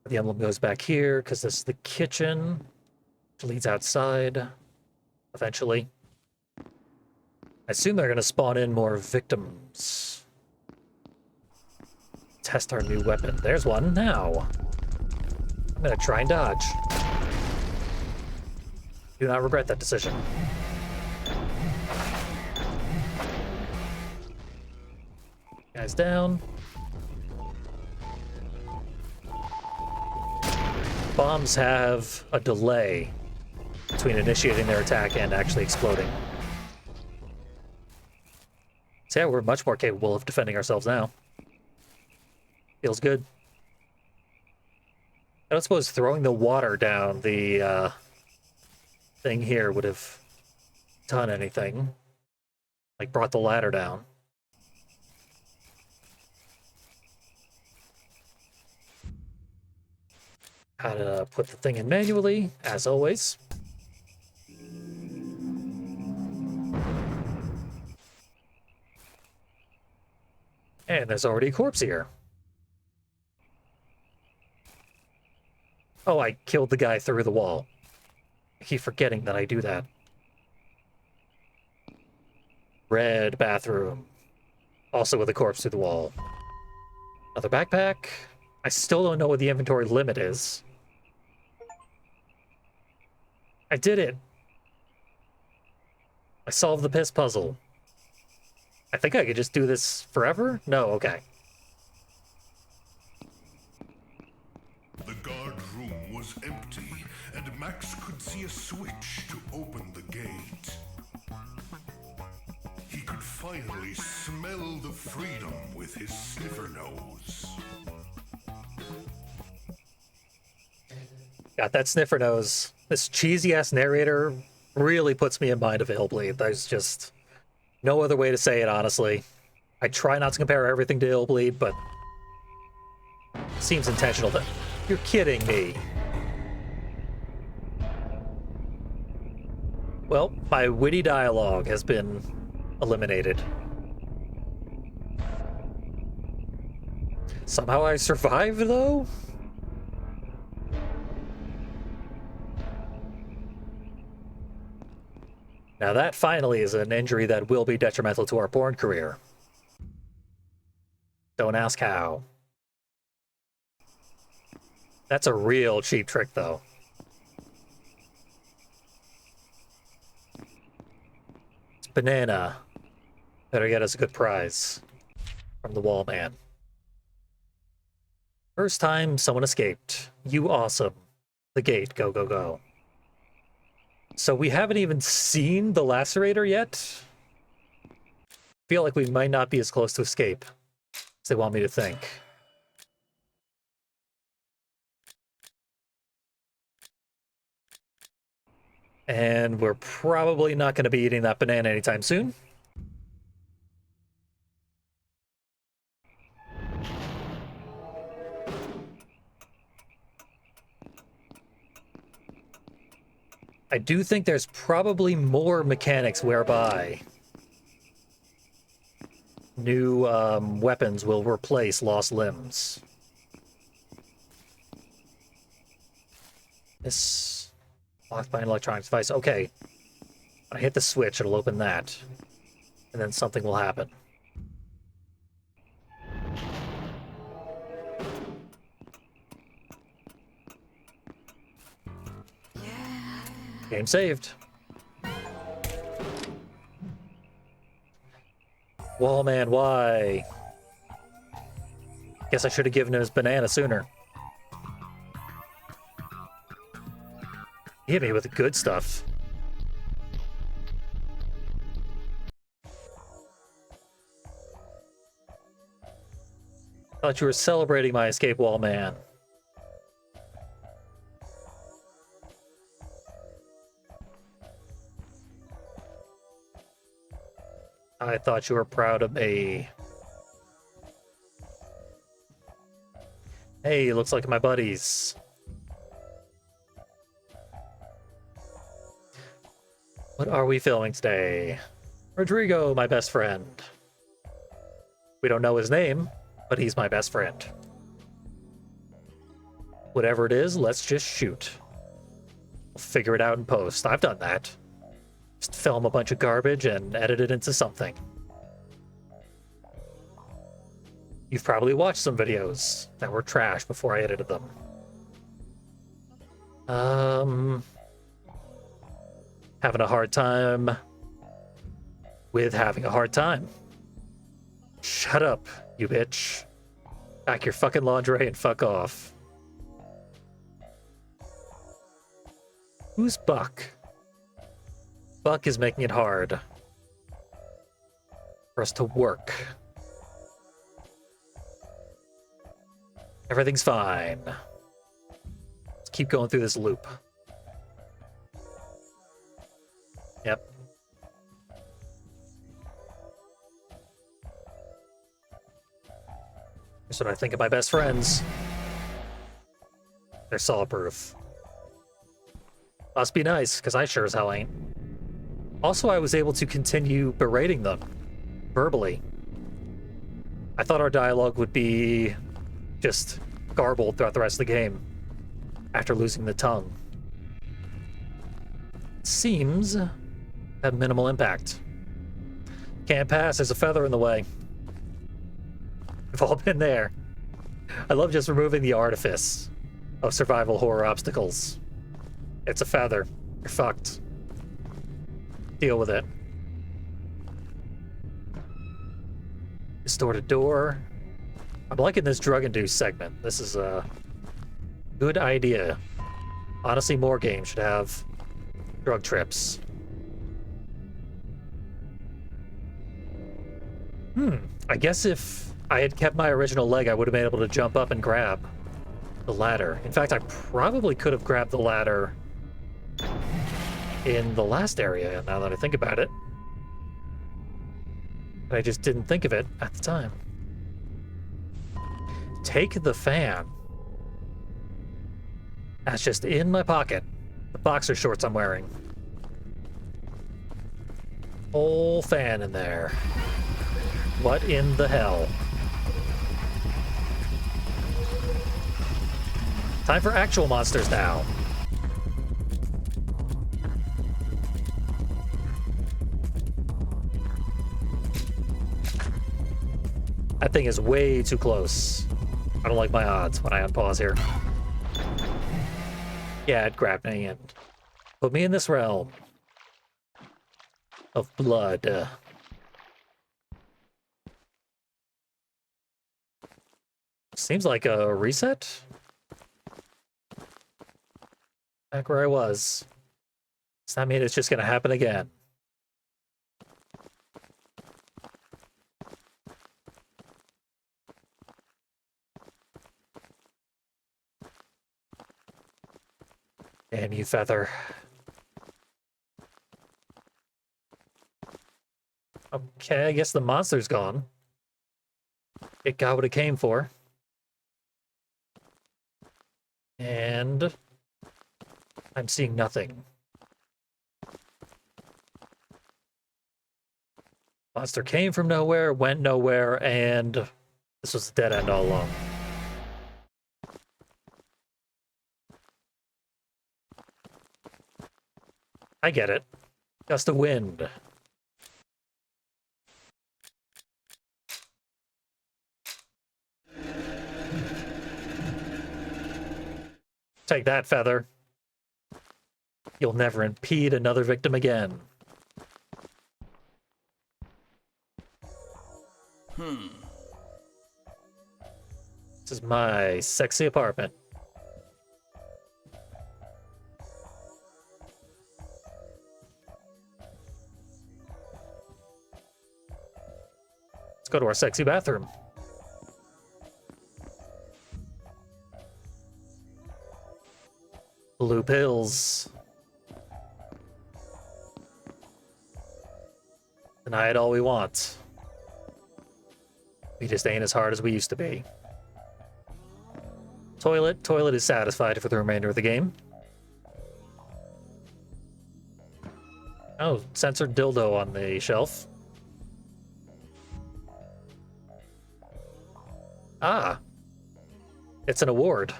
The emblem goes back here because this is the kitchen. It leads outside eventually. I assume they're going to spawn in more victims. Test our new weapon. There's one now. I'm going to try and dodge. Do not regret that decision. Guys down. Bombs have a delay between initiating their attack and actually exploding. So yeah, we're much more capable of defending ourselves now. Feels good. I don't suppose throwing the water down the thing here would have done anything. Like brought the ladder down. How to put the thing in manually, as always. And there's already a corpse here. Oh, I killed the guy through the wall. I keep forgetting that I do that. Red bathroom. Also with a corpse through the wall. Another backpack. I still don't know what the inventory limit is. I did it. I solved the piss puzzle. I think I could just do this forever? No, okay. The guard room was empty, and Max could see a switch to open the gate. He could finally smell the freedom with his sniffer nose. Got that sniffer nose. This cheesy-ass narrator really puts me in mind of Illbleed. There's just no other way to say it, honestly. I try not to compare everything to Illbleed, but it seems intentional. That you're kidding me. Well, my witty dialogue has been eliminated. Somehow I survived, though? Now that finally is an injury that will be detrimental to our porn career. Don't ask how. That's a real cheap trick, though. It's banana. Better get us a good prize from the wall man. First time someone escaped. You awesome. The gate, go, go, go. So we haven't even seen the Lacerator yet? Feel like we might not be as close to escape as they want me to think. And we're probably not going to be eating that banana anytime soon. I do think there's probably more mechanics whereby new weapons will replace lost limbs. This locked by an electronic device. Okay. When I hit the switch, it'll open that. And then something will happen. Game saved. Wallman, why? Guess I should have given him his banana sooner. He hit me with the good stuff. Thought you were celebrating my escape, Wallman. I thought you were proud of me. Hey, looks like my buddies. What are we filming today? Rodrigo, my best friend. We don't know his name, but he's my best friend. Whatever it is, let's just shoot. We'll figure it out in post. I've done that. Just film a bunch of garbage and edit it into something. You've probably watched some videos that were trash before I edited them. Having a hard time with having a hard time. Shut up, you bitch. Pack your fucking lingerie and fuck off. Who's Buck? Buck is making it hard for us to work. Everything's fine. Let's keep going through this loop. Yep. Here's what I think of my best friends. They're saw-proof. Must be nice, because I sure as hell ain't. Also, I was able to continue berating them verbally. I thought our dialogue would be just garbled throughout the rest of the game after losing the tongue. It seems to have minimal impact. Can't pass, there's a feather in the way. We've all been there. I love just removing the artifice of survival horror obstacles. It's a feather. You're fucked. Deal with it. Distorted door. I'm liking this drug-induced segment. This is a good idea. Honestly, more games should have drug trips. I guess if I had kept my original leg, I would have been able to jump up and grab the ladder. In fact, I probably could have grabbed the ladder in the last area, now that I think about it. But I just didn't think of it at the time. Take the fan. That's just in my pocket. The boxer shorts I'm wearing. Whole fan in there. What in the hell? Time for actual monsters now. That thing is way too close. I don't like my odds when I unpause here. Yeah, it grabbed me and put me in this realm of blood. Seems like a reset. Back where I was. Does that mean it's just gonna happen again? Damn you, Feather. Okay, I guess the monster's gone. It got what it came for. And I'm seeing nothing. Monster came from nowhere, went nowhere, and this was a dead end all along. I get it. Gust of wind. Take that, Feather. You'll never impede another victim again. This is my sexy apartment. Let's go to our sexy bathroom. Blue pills. Deny it all we want. We just ain't as hard as we used to be. Toilet. Toilet is satisfied for the remainder of the game. Oh, censored dildo on the shelf. Ah. It's an award.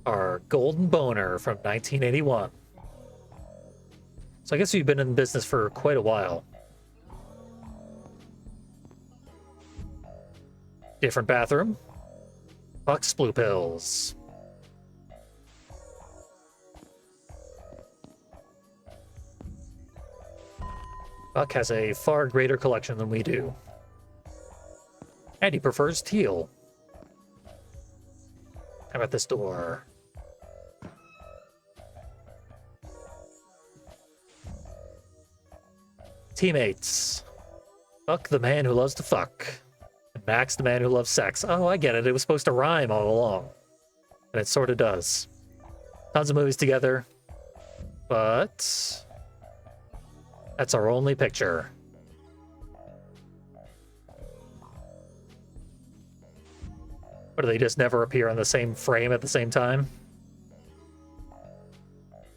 Our Golden Boner from 1981. So I guess you've been in business for quite a while. Different bathroom. Buck's Blue Pills. Buck has a far greater collection than we do. And he prefers teal. How about this door? Teammates. Buck, the man who loves to fuck. And Max, the man who loves sex. Oh, I get it. It was supposed to rhyme all along. And it sort of does. Tons of movies together. But that's our only picture. Or do they just never appear on the same frame at the same time?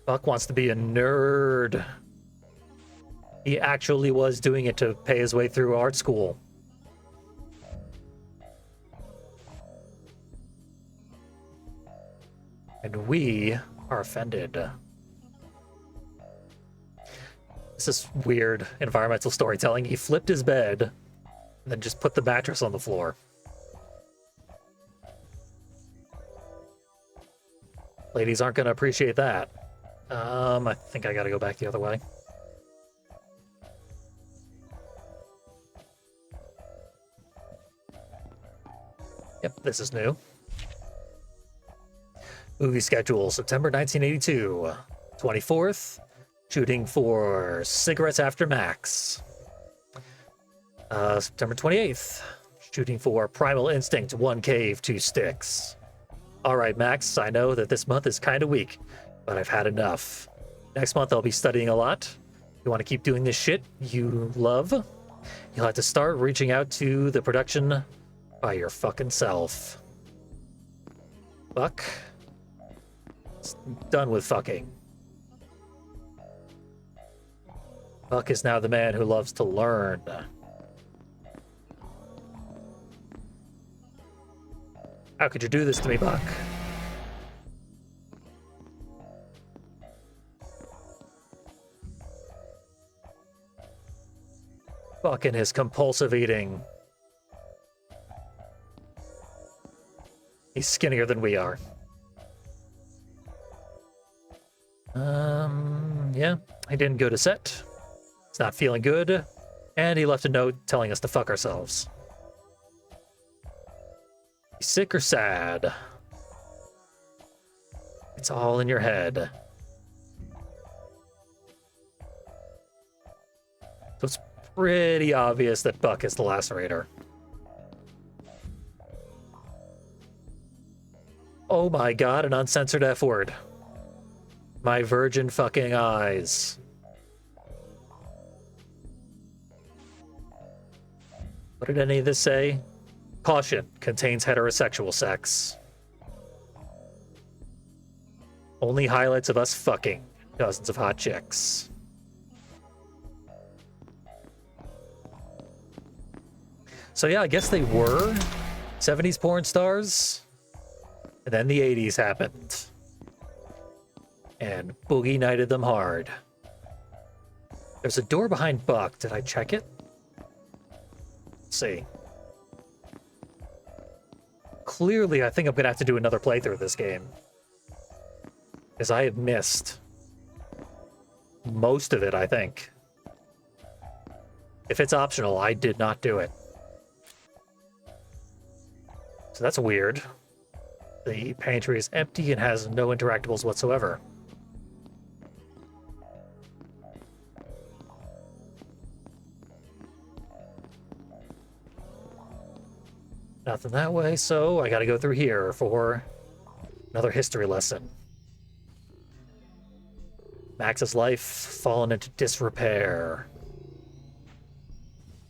Buck wants to be a nerd. He actually was doing it to pay his way through art school. And we are offended. This is weird environmental storytelling. He flipped his bed and then just put the mattress on the floor. Ladies aren't going to appreciate that. I think I got to go back the other way. Yep, this is new. Movie schedule, September 1982. 24th, shooting for Cigarettes After Max. September 28th, shooting for Primal Instinct, 1 Cave, 2 Sticks. All right, Max, I know that this month is kind of weak, but I've had enough. Next month, I'll be studying a lot. You want to keep doing this shit you love? You'll have to start reaching out to the production by your fucking self. Buck. It's done with fucking. Buck is now the man who loves to learn. How could you do this to me, Buck? Buck and his compulsive eating. He's skinnier than we are. Yeah, he didn't go to set. He's not feeling good. And he left a note telling us to fuck ourselves. Sick or sad? It's all in your head. So it's pretty obvious that Buck is the Lacerator. Oh my god, an uncensored F word. My virgin fucking eyes. What did any of this say? Caution, contains heterosexual sex. Only highlights of us fucking dozens of hot chicks. So yeah, I guess they were 70s porn stars. And then the 80s happened. And Boogie Nighted them hard. There's a door behind Buck. Did I check it? Let's see. Clearly, I think I'm gonna have to do another playthrough of this game. Because I have missed most of it, I think. If it's optional, I did not do it. So that's weird. The pantry is empty and has no interactables whatsoever. Nothing that way, so I gotta go through here for another history lesson. Max's life fallen into disrepair.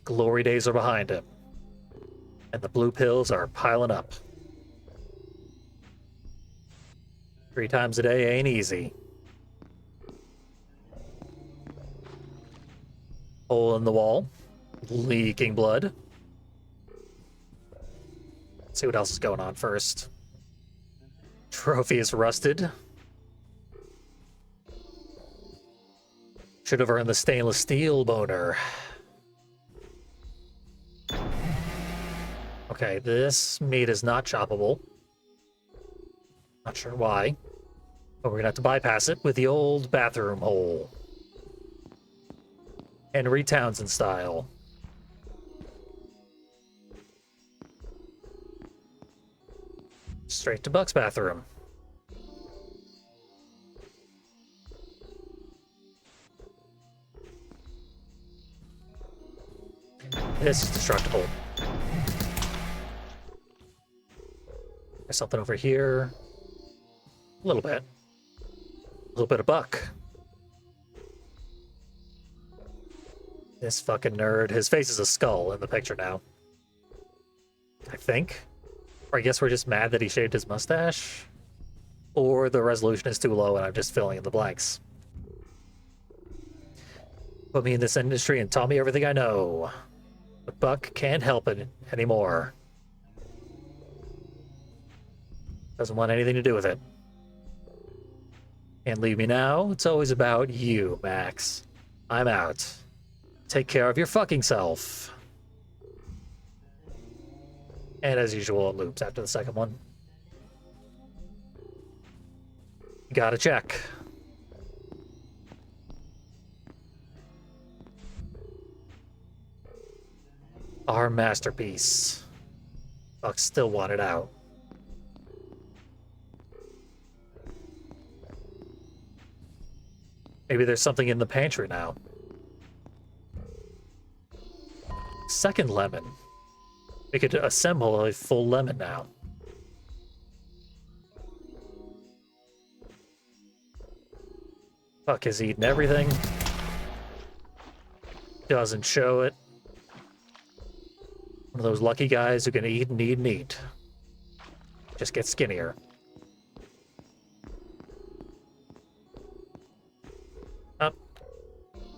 Glory days are behind him. And the blue pills are piling up. 3 times a day ain't easy. Hole in the wall. Leaking blood. Let's see what else is going on first. Trophy is rusted. Should have earned the stainless steel boner. Okay, this meat is not choppable. Not sure why. But we're gonna have to bypass it with the old bathroom hole. Henry Townsend style. Straight to Buck's bathroom. This is destructible. There's something over here. A little bit. A little bit of Buck. This fucking nerd. His face is a skull in the picture now. I think. Or I guess we're just mad that he shaved his mustache. Or the resolution is too low and I'm just filling in the blanks. Put me in this industry and taught me everything I know. But Buck can't help it anymore. Doesn't want anything to do with it. Can't leave me now. It's always about you, Max. I'm out. Take care of your fucking self. And as usual, it loops after the second one. Gotta check. Our masterpiece. Buck still wanted out. Maybe there's something in the pantry now. Second lemon. We could assemble a full lemon now. Buck is eating everything. Doesn't show it. One of those lucky guys who can eat and eat and eat. Just get skinnier.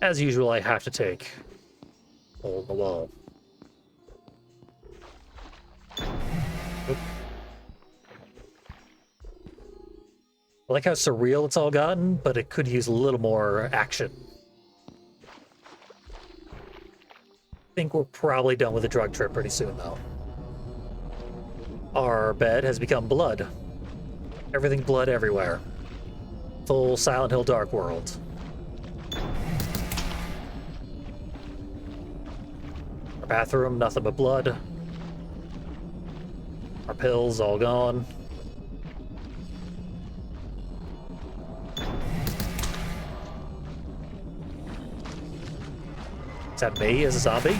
As usual, I have to take hole in the wall. Oop. I like how surreal it's all gotten, but it could use a little more action. I think we're probably done with the drug trip pretty soon, though. Our bed has become blood. Everything blood everywhere. Full Silent Hill Dark World. Our bathroom, nothing but blood. Our pills all gone. Is that me as a zombie?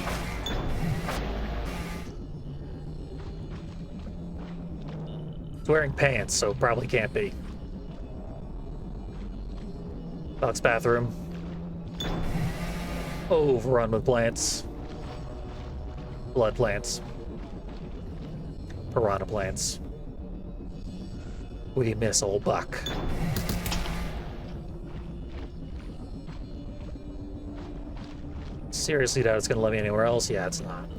He's wearing pants, so probably can't be. Buck's bathroom. Overrun with plants. Blood plants. Piranha plants. We miss old Buck. Seriously doubt it's gonna let me anywhere else? Yeah, it's not.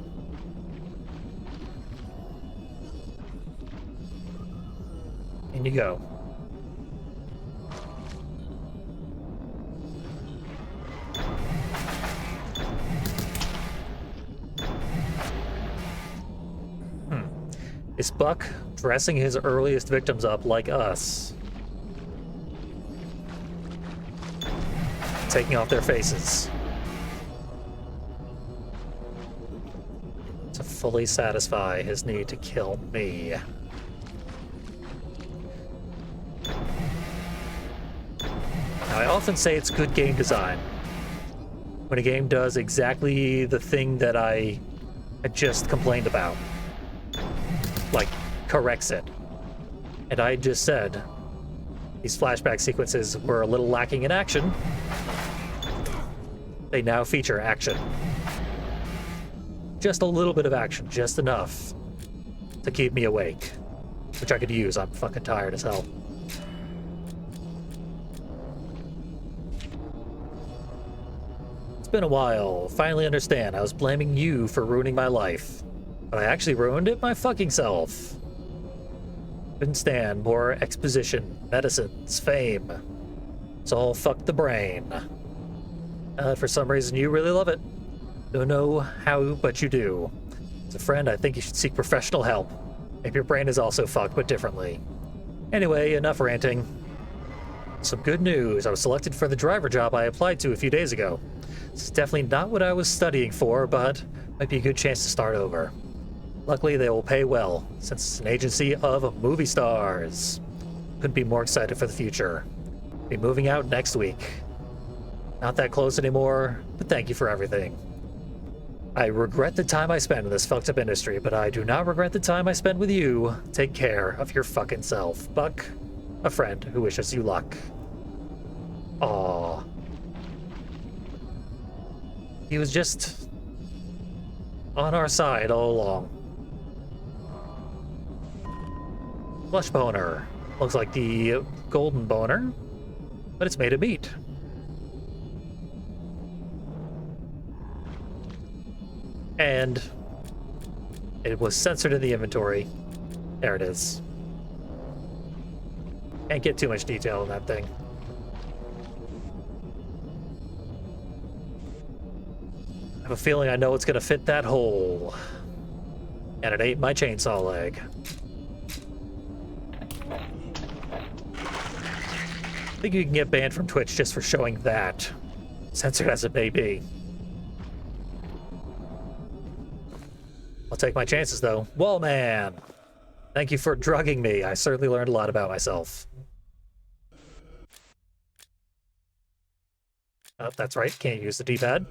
In you go. Is Buck dressing his earliest victims up like us? Taking off their faces. To fully satisfy his need to kill me. Now, I often say it's good game design. When a game does exactly the thing that I just complained about. Like, corrects it. And I just said these flashback sequences were a little lacking in action. They now feature action. Just a little bit of action, just enough to keep me awake. Which I could use, I'm fucking tired as hell. been a while. Finally understand. I was blaming you for ruining my life. But I actually ruined it my fucking self. Couldn't stand more exposition, medicines, fame. It's all fucked the brain. For some reason, you really love it. Don't know how, but you do. As a friend, I think you should seek professional help. Maybe your brain is also fucked, but differently. Anyway, enough ranting. Some good news. I was selected for the driver job I applied to a few days ago. This is definitely not what I was studying for, but might be a good chance to start over. Luckily, they will pay well, since it's an agency of movie stars. Couldn't be more excited for the future. Be moving out next week. Not that close anymore, but thank you for everything. I regret the time I spent in this fucked up industry, but I do not regret the time I spent with you. Take care of your fucking self. Buck, a friend who wishes you luck. Aww. He was just on our side all along. Flesh boner. Looks like the golden boner, but it's made of meat. And it was censored in the inventory. There it is. Can't get too much detail in that thing. I have a feeling I know it's gonna fit that hole. And it ain't my chainsaw leg. I think you can get banned from Twitch just for showing that. Censored as it may be. I'll take my chances, though. Wall man! Thank you for drugging me. I certainly learned a lot about myself. Oh, that's right. Can't use the D-pad.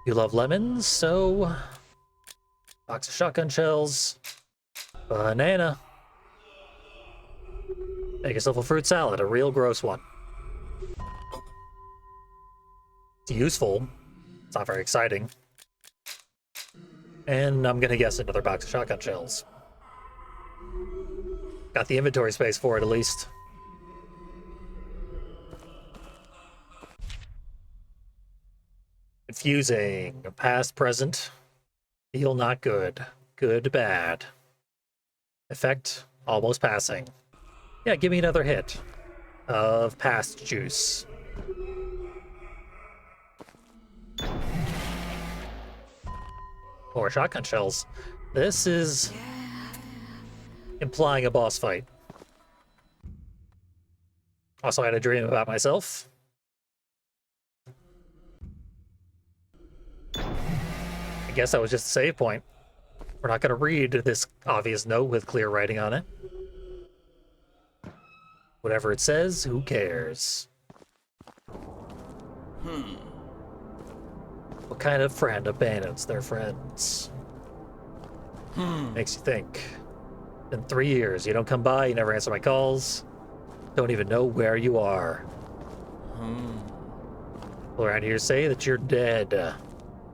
You love lemons, so... box of shotgun shells. Banana. Make yourself a fruit salad, a real gross one. It's useful. It's not very exciting. And I'm gonna guess another box of shotgun shells. Got the inventory space for it, at least. Confusing. Past, present. Feel not good. Good, bad. Effect, almost passing. Yeah, give me another hit of past juice. More shotgun shells. This is implying a boss fight. Also, I had a dream about myself. I guess that was just a save point. We're not going to read this obvious note with clear writing on it. Whatever it says, who cares? What kind of friend abandons their friends? Makes you think. Been 3 years. You don't come by, you never answer my calls. Don't even know where you are. People around here say that you're dead.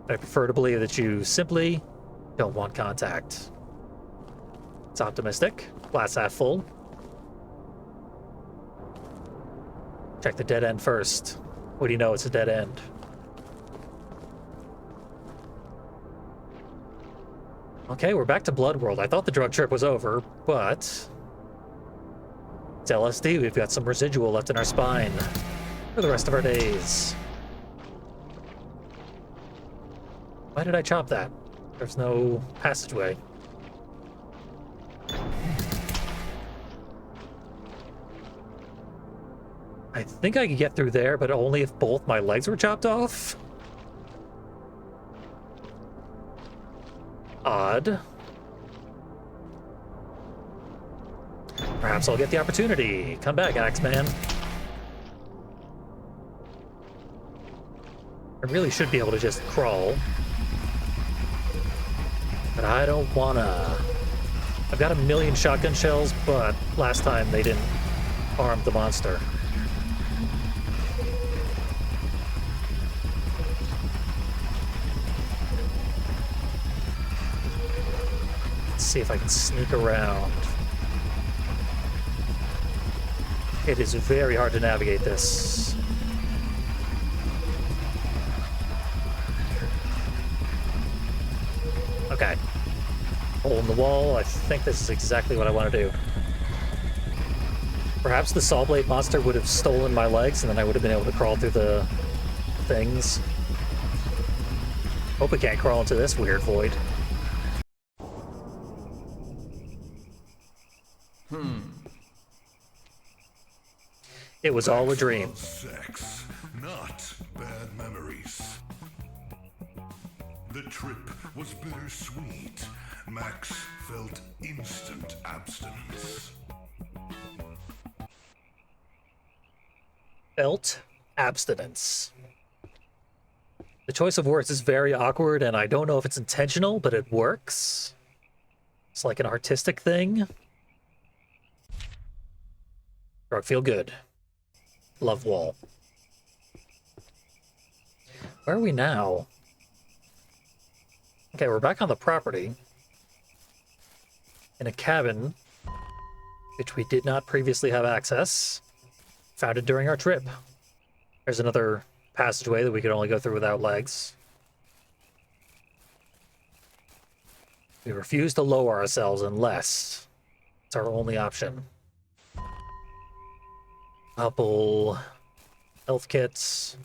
I prefer to believe that you simply don't want contact. It's optimistic. Glass half full. Check the dead end first. What do you know? It's a dead end. Okay, we're back to Blood World. I thought the drug trip was over, but it's LSD. We've got some residual left in our spine for the rest of our days. Why did I chop that? There's no passageway. I think I could get through there, but only if both my legs were chopped off. Odd. Perhaps I'll get the opportunity. Come back, Axeman. I really should be able to just crawl. But I don't wanna. I've got 1,000,000 shotgun shells, but last time they didn't harm the monster. Let's see if I can sneak around. It is very hard to navigate this. Okay. Hole in the wall. I think this is exactly what I want to do. Perhaps the saw blade monster would have stolen my legs, and then I would have been able to crawl through the things. Hope we can't crawl into this weird void. It was all a dream. Sex, not bad memories. The trip was bittersweet. Max felt instant abstinence. Felt abstinence. The choice of words is very awkward, and I don't know if it's intentional, but it works. It's like an artistic thing. Drug feel good. Love wall. Where are we now? Okay, we're back on the property. In a cabin, which we did not previously have access. Found it during our trip. There's another passageway that we could only go through without legs. We refuse to lower ourselves unless it's our only option. Couple health kits.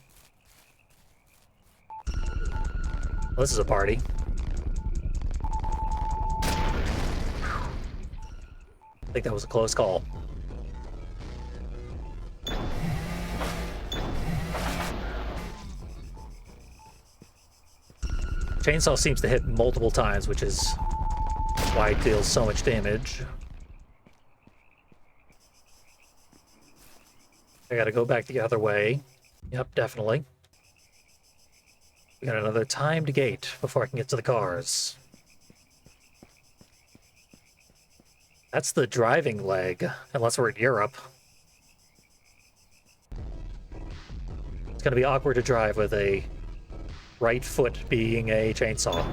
Well, this is a party. I think that was a close call. Chainsaw seems to hit multiple times, which is why it deals so much damage. I gotta go back the other way. Yep, definitely. We got another timed gate before I can get to the cars. That's the driving leg, unless we're in Europe. It's gonna be awkward to drive with a right foot being a chainsaw.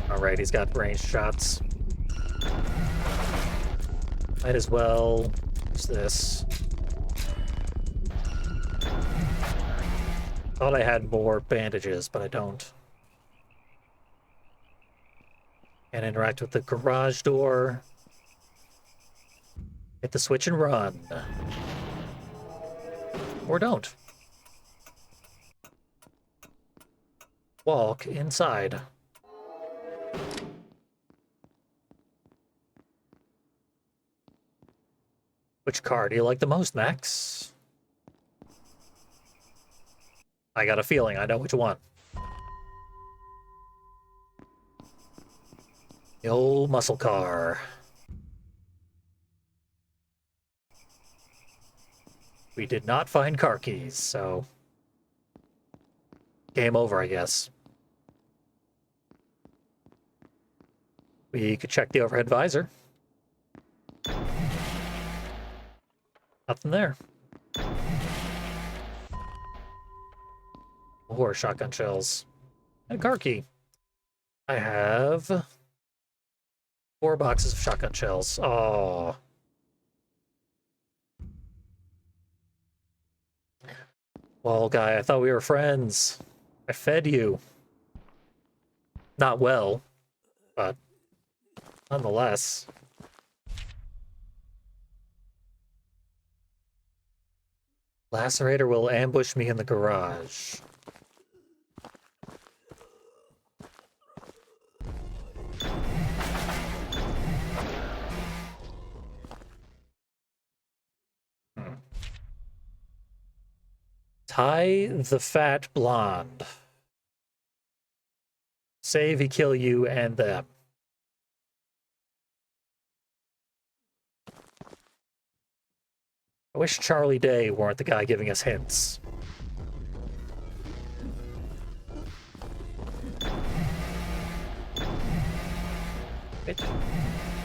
Alright, he's got ranged shots. Might as well use this. Thought I had more bandages, but I don't. And interact with the garage door. Hit the switch and run. Or don't. Walk inside. Which car do you like the most, Max? I got a feeling I know which one. The old muscle car. We did not find car keys, so... game over, I guess. We could check the overhead visor. Nothing there. More shotgun shells. And a car key. I have 4 boxes of shotgun shells. Oh. Well, guy, I thought we were friends. I fed you. Not well, but nonetheless. Lacerator will ambush me in the garage. Tie the fat blonde. Save he kill you and them. I wish Charlie Day weren't the guy giving us hints. Bitch.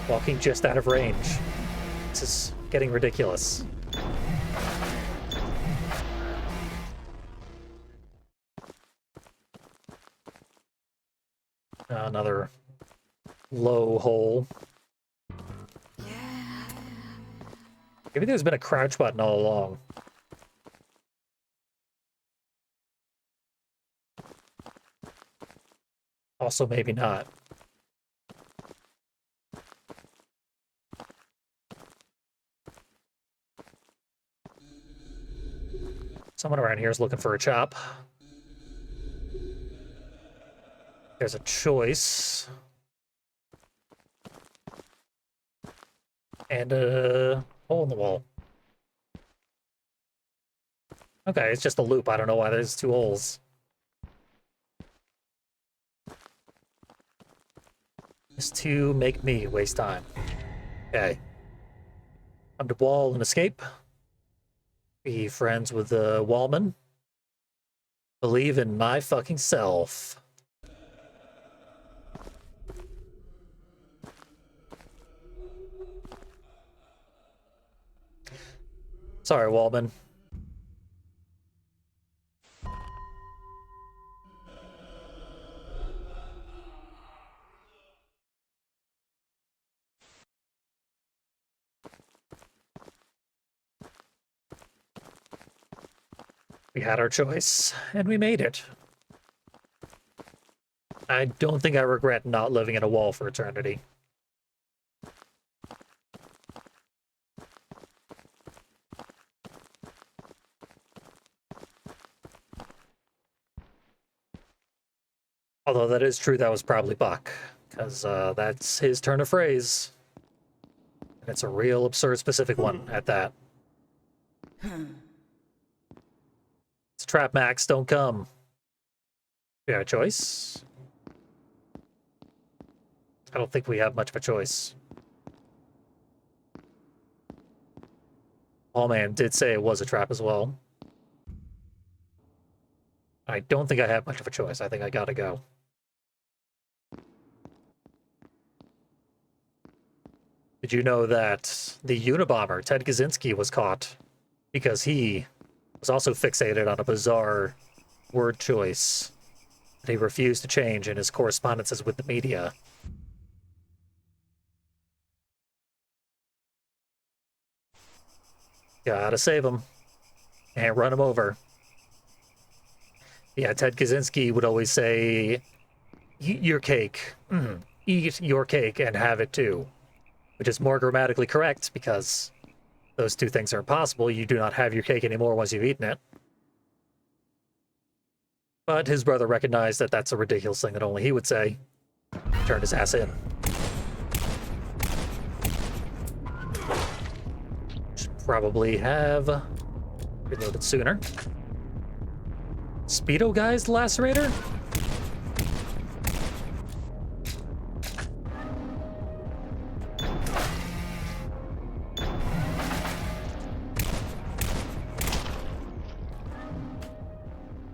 Walking just out of range. This is getting ridiculous. Another low hole. Maybe there's been a crouch button all along. Also, maybe not. Someone around here is looking for a chop. There's a choice. And a hole in the wall. Okay, it's just a loop. I don't know why there's two holes. Just to make me waste time. Okay. Come to wall and escape. Be friends with the wallman. Believe in my fucking self. Sorry, wallman. We had our choice, and we made it. I don't think I regret not living in a wall for eternity. Although that is true, that was probably Buck, because that's his turn of phrase. And it's a real absurd specific one at that. It's a trap, Max, don't come. We have a choice? I don't think we have much of a choice. Oh man, did say it was a trap as well. I don't think I have much of a choice. I think I gotta go. Did you know that the Unabomber, Ted Kaczynski, was caught because he was also fixated on a bizarre word choice that he refused to change in his correspondences with the media? Gotta save him. And run him over. Yeah, Ted Kaczynski would always say, eat your cake. Eat your cake and have it too. Which is more grammatically correct because those two things are impossible. You do not have your cake anymore once you've eaten it. But his brother recognized that that's a ridiculous thing that only he would say. Turned his ass in. Should probably have reloaded sooner. Speedo guy's Lacerator?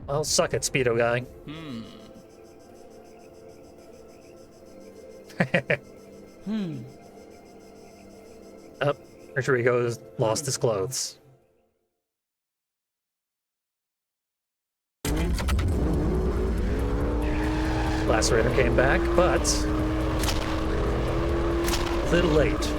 Well, suck it, Speedo guy. Up, Rodrigo's lost his clothes. Lacerator came back, but a little late.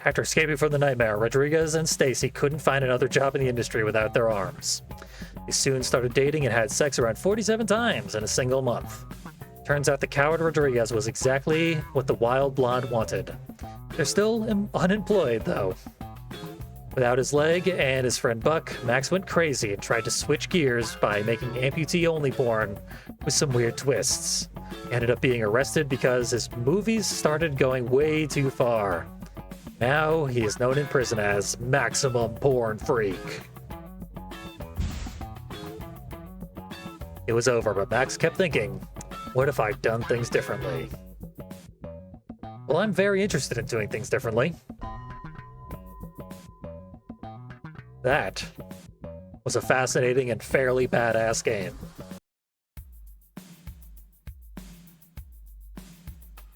After escaping from the nightmare, Rodriguez and Stacy couldn't find another job in the industry without their arms. They soon started dating and had sex around 47 times in a single month. Turns out the coward Rodriguez was exactly what the wild blonde wanted. They're still unemployed, though. Without his leg and his friend Buck, Max went crazy and tried to switch gears by making amputee-only porn with some weird twists. He ended up being arrested because his movies started going way too far. Now he is known in prison as Maximum Porn Freak. It was over, but Max kept thinking, what if I'd done things differently? Well, I'm very interested in doing things differently. That was a fascinating and fairly badass game.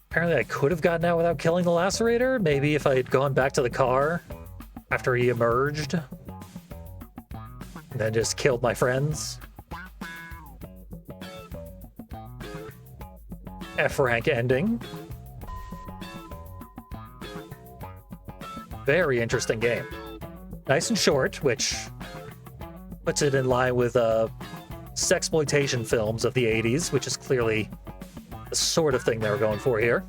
Apparently I could have gotten out without killing the Lacerator. Maybe if I had gone back to the car after he emerged. And then just killed my friends. F rank ending. Very interesting game. Nice and short, which puts it in line with sexploitation films of the 80s, which is clearly the sort of thing they were going for here.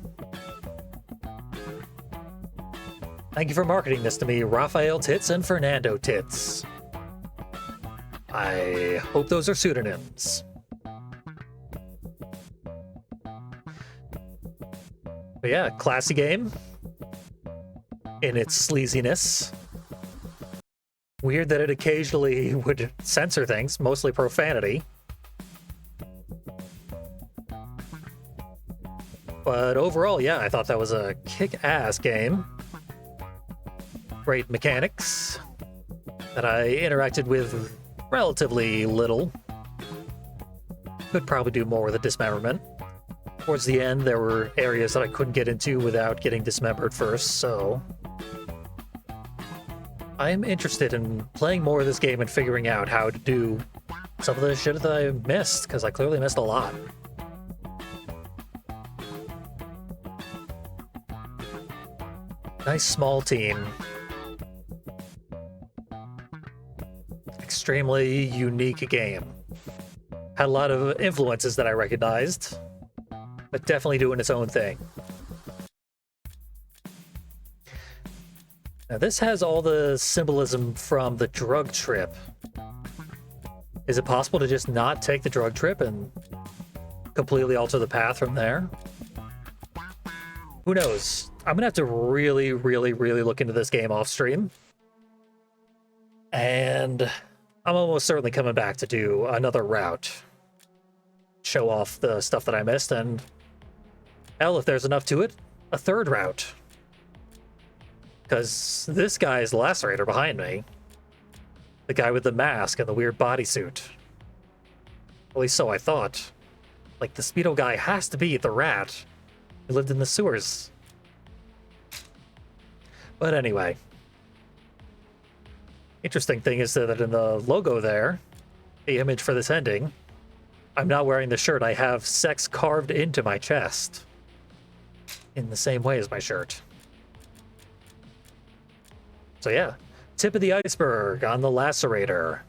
Thank you for marketing this to me, Raphael Tits and Fernando Tits. I hope those are pseudonyms. But yeah, classy game in its sleaziness. Weird that it occasionally would censor things, mostly profanity. But overall, yeah, I thought that was a kick-ass game. Great mechanics that I interacted with relatively little. Could probably do more with a dismemberment. Towards the end, there were areas that I couldn't get into without getting dismembered first, so I am interested in playing more of this game and figuring out how to do some of the shit that I missed, because I clearly missed a lot. Nice small team. Extremely unique game. Had a lot of influences that I recognized, but definitely doing its own thing. Now this has all the symbolism from the drug trip. Is it possible to just not take the drug trip and completely alter the path from there? Who knows? I'm gonna have to really look into this game off stream. And I'm almost certainly coming back to do another route. Show off the stuff that I missed, and hell, if there's enough to it, a third route. Because this guy is the Lacerator behind me. The guy with the mask and the weird bodysuit. At least so I thought. Like, the Speedo guy has to be the rat who lived in the sewers. But anyway. Interesting thing is that in the logo there, the image for this ending, I'm not wearing the shirt. I have sex carved into my chest. In the same way as my shirt. So yeah, tip of the iceberg on the Lacerator.